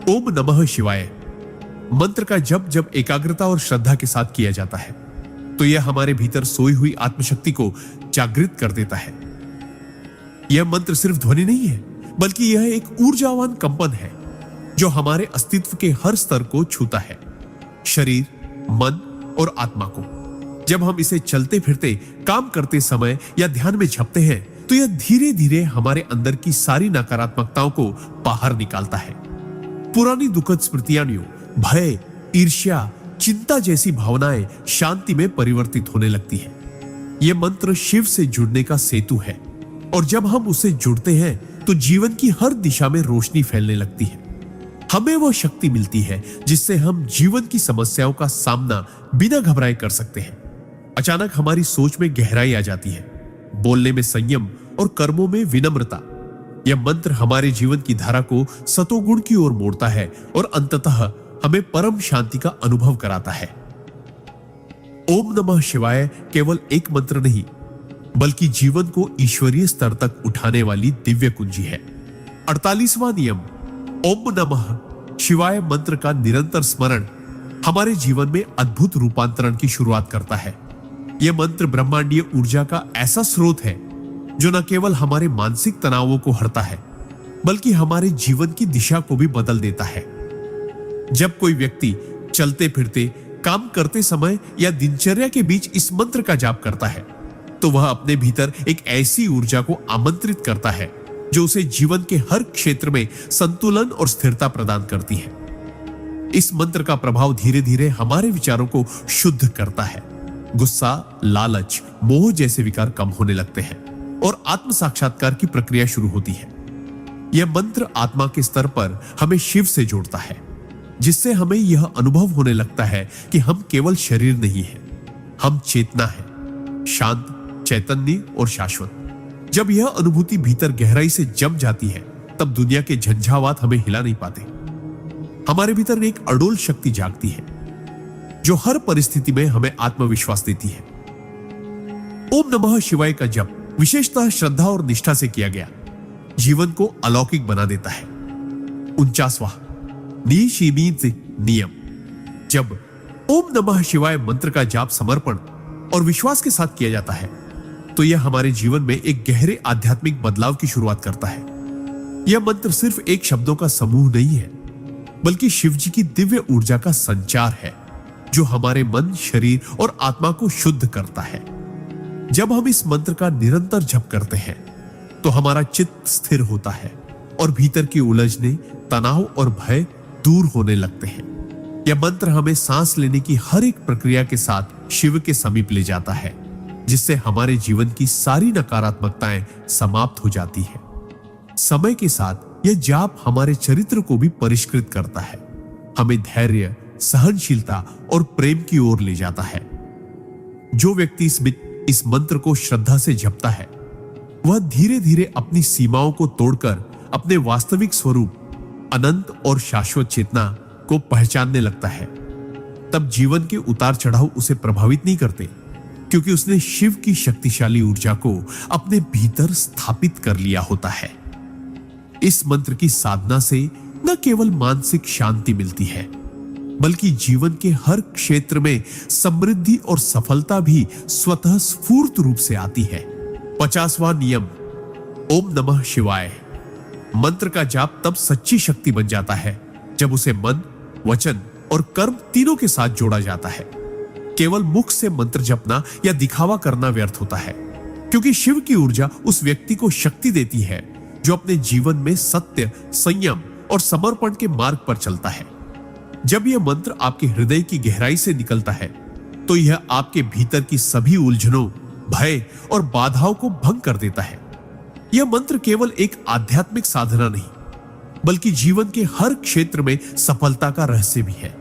ओम नमः शिवाय मंत्र का जब जब एकाग्रता और श्रद्धा के साथ किया जाता है तो यह हमारे भीतर सोई हुई आत्मशक्ति को जागृत कर देता है। यह मंत्र सिर्फ ध्वनि नहीं है बल्कि यह एक ऊर्जावान कंपन है जो हमारे अस्तित्व के हर स्तर को छूता है, शरीर, मन और आत्मा को। जब हम इसे चलते फिरते, काम करते समय या ध्यान में झपते हैं तो यह धीरे धीरे हमारे अंदर की सारी नकारात्मकताओं को बाहर निकालता है। पुरानी दुखद स्मृतियां, भय, ईर्ष्या, चिंता जैसी भावनाएं शांति में परिवर्तित होने लगती है। यह मंत्र शिव से जुड़ने का सेतु है और जब हम उससे जुड़ते हैं तो जीवन की हर दिशा में रोशनी फैलने लगती है। हमें वह शक्ति मिलती है जिससे हम जीवन की समस्याओं का सामना बिना घबराए कर सकते हैं। अचानक हमारी सोच में गहराई आ जाती है, बोलने में संयम और कर्मों में विनम्रता। यह मंत्र हमारे जीवन की धारा को सतोगुण की ओर मोड़ता है और अंततः हमें परम शांति का अनुभव कराता है। ओम नमः शिवाय केवल एक मंत्र नहीं बल्कि जीवन को ईश्वरीय स्तर तक उठाने वाली दिव्य कुंजी है। 48वां नियम ओम नमः शिवाय मंत्र का निरंतर स्मरण हमारे जीवन में अद्भुत रूपांतरण की शुरुआत करता है। यह मंत्र ब्रह्मांडीय ऊर्जा का ऐसा स्रोत है जो न केवल हमारे मानसिक तनावों को हरता है बल्कि हमारे जीवन की दिशा को भी बदल देता है। जब कोई व्यक्ति चलते फिरते, काम करते समय या दिनचर्या के बीच इस मंत्र का जाप करता है तो वह अपने भीतर एक ऐसी ऊर्जा को आमंत्रित करता है जो उसे जीवन के हर क्षेत्र में संतुलन और स्थिरता प्रदान करती है। इस मंत्र का प्रभाव धीरे धीरे हमारे विचारों को शुद्ध करता है। गुस्सा, लालच, मोह जैसे विकार कम होने लगते हैं और आत्म साक्षात्कार की प्रक्रिया शुरू होती है। यह मंत्र आत्मा के स्तर पर हमें शिव से जोड़ता है जिससे हमें यह अनुभव होने लगता है कि हम केवल शरीर नहीं हैं, हम चेतना हैं, शांत, चैतन्य और शाश्वत। जब यह अनुभूति भीतर गहराई से जम जाती है तब दुनिया के झंझावात हमें हिला नहीं पाते। हमारे भीतर एक अडोल शक्ति जागती है जो हर परिस्थिति में हमें आत्मविश्वास देती है। ओम नमः शिवाय का जप विशेषतः श्रद्धा और निष्ठा से किया गया जीवन को अलौकिक बना देता है। 49वां निशिमीत नियम जब ओम नमः शिवाय मंत्र का जाप समर्पण और विश्वास के साथ किया जाता है तो यह हमारे जीवन में एक गहरे आध्यात्मिक बदलाव की शुरुआत करता है। यह मंत्र सिर्फ एक शब्दों का समूह नहीं है बल्कि शिव जी की दिव्य ऊर्जा का संचार है जो हमारे मन, शरीर और आत्मा को शुद्ध करता है। जब हम इस मंत्र का निरंतर जप करते हैं तो हमारा चित्त स्थिर होता है और भीतर की उलझने, तनाव और भय दूर होने लगते हैं। यह मंत्र हमें सांस लेने की हर एक प्रक्रिया के साथ शिव के समीप ले जाता है जिससे हमारे जीवन की सारी नकारात्मकताएं समाप्त हो जाती है। समय के साथ यह जाप हमारे चरित्र को भी परिष्कृत करता है, हमें धैर्य, सहनशीलता और प्रेम की ओर ले जाता है। जो व्यक्ति इस मंत्र को श्रद्धा से जपता है वह धीरे धीरे अपनी सीमाओं को तोड़कर अपने वास्तविक स्वरूप, अनंत और शाश्वत चेतना को पहचानने लगता है। तब जीवन के उतार चढ़ाव उसे प्रभावित नहीं करते क्योंकि उसने शिव की शक्तिशाली ऊर्जा को अपने भीतर स्थापित कर लिया होता है। इस मंत्र की साधना से न केवल मानसिक शांति मिलती है, बल्कि जीवन के हर क्षेत्र में समृद्धि और सफलता भी स्वतः स्फूर्त रूप से आती है। 50वां नियम, ओम नमः शिवाय। मंत्र का जाप तब सच्ची शक्ति बन जाता है जब उसे मन, वचन और कर्म तीनों के साथ जोड़ा जाता है। केवल मुख से मंत्र जपना या दिखावा करना व्यर्थ होता है, क्योंकि शिव की ऊर्जा उस व्यक्ति को शक्ति देती है जो अपने जीवन में सत्य, संयम और समर्पण के मार्ग पर चलता है। जब यह मंत्र आपके हृदय की गहराई से निकलता है तो यह आपके भीतर की सभी उलझनों, भय और बाधाओं को भंग कर देता है। यह मंत्र केवल एक आध्यात्मिक साधना नहीं, बल्कि जीवन के हर क्षेत्र में सफलता का रहस्य भी है।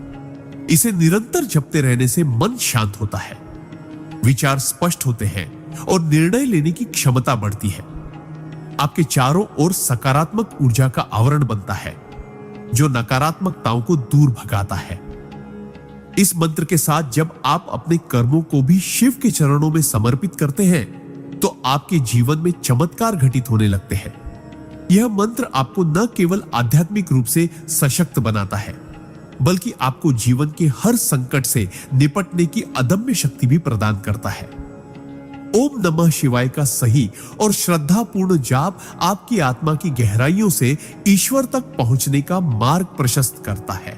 इसे निरंतर जपते रहने से मन शांत होता है, विचार स्पष्ट होते हैं और निर्णय लेने की क्षमता बढ़ती है। आपके चारों ओर सकारात्मक ऊर्जा का आवरण बनता है जो नकारात्मकताओं को दूर भगाता है। इस मंत्र के साथ जब आप अपने कर्मों को भी शिव के चरणों में समर्पित करते हैं तो आपके जीवन में चमत्कार घटित होने लगते हैं। यह मंत्र आपको न केवल आध्यात्मिक रूप से सशक्त बनाता है, बल्कि आपको जीवन के हर संकट से निपटने की अदम्य शक्ति भी प्रदान करता है। ओम नमः शिवाय का सही और श्रद्धापूर्ण जाप आपकी आत्मा की गहराइयों से ईश्वर तक पहुंचने का मार्ग प्रशस्त करता है।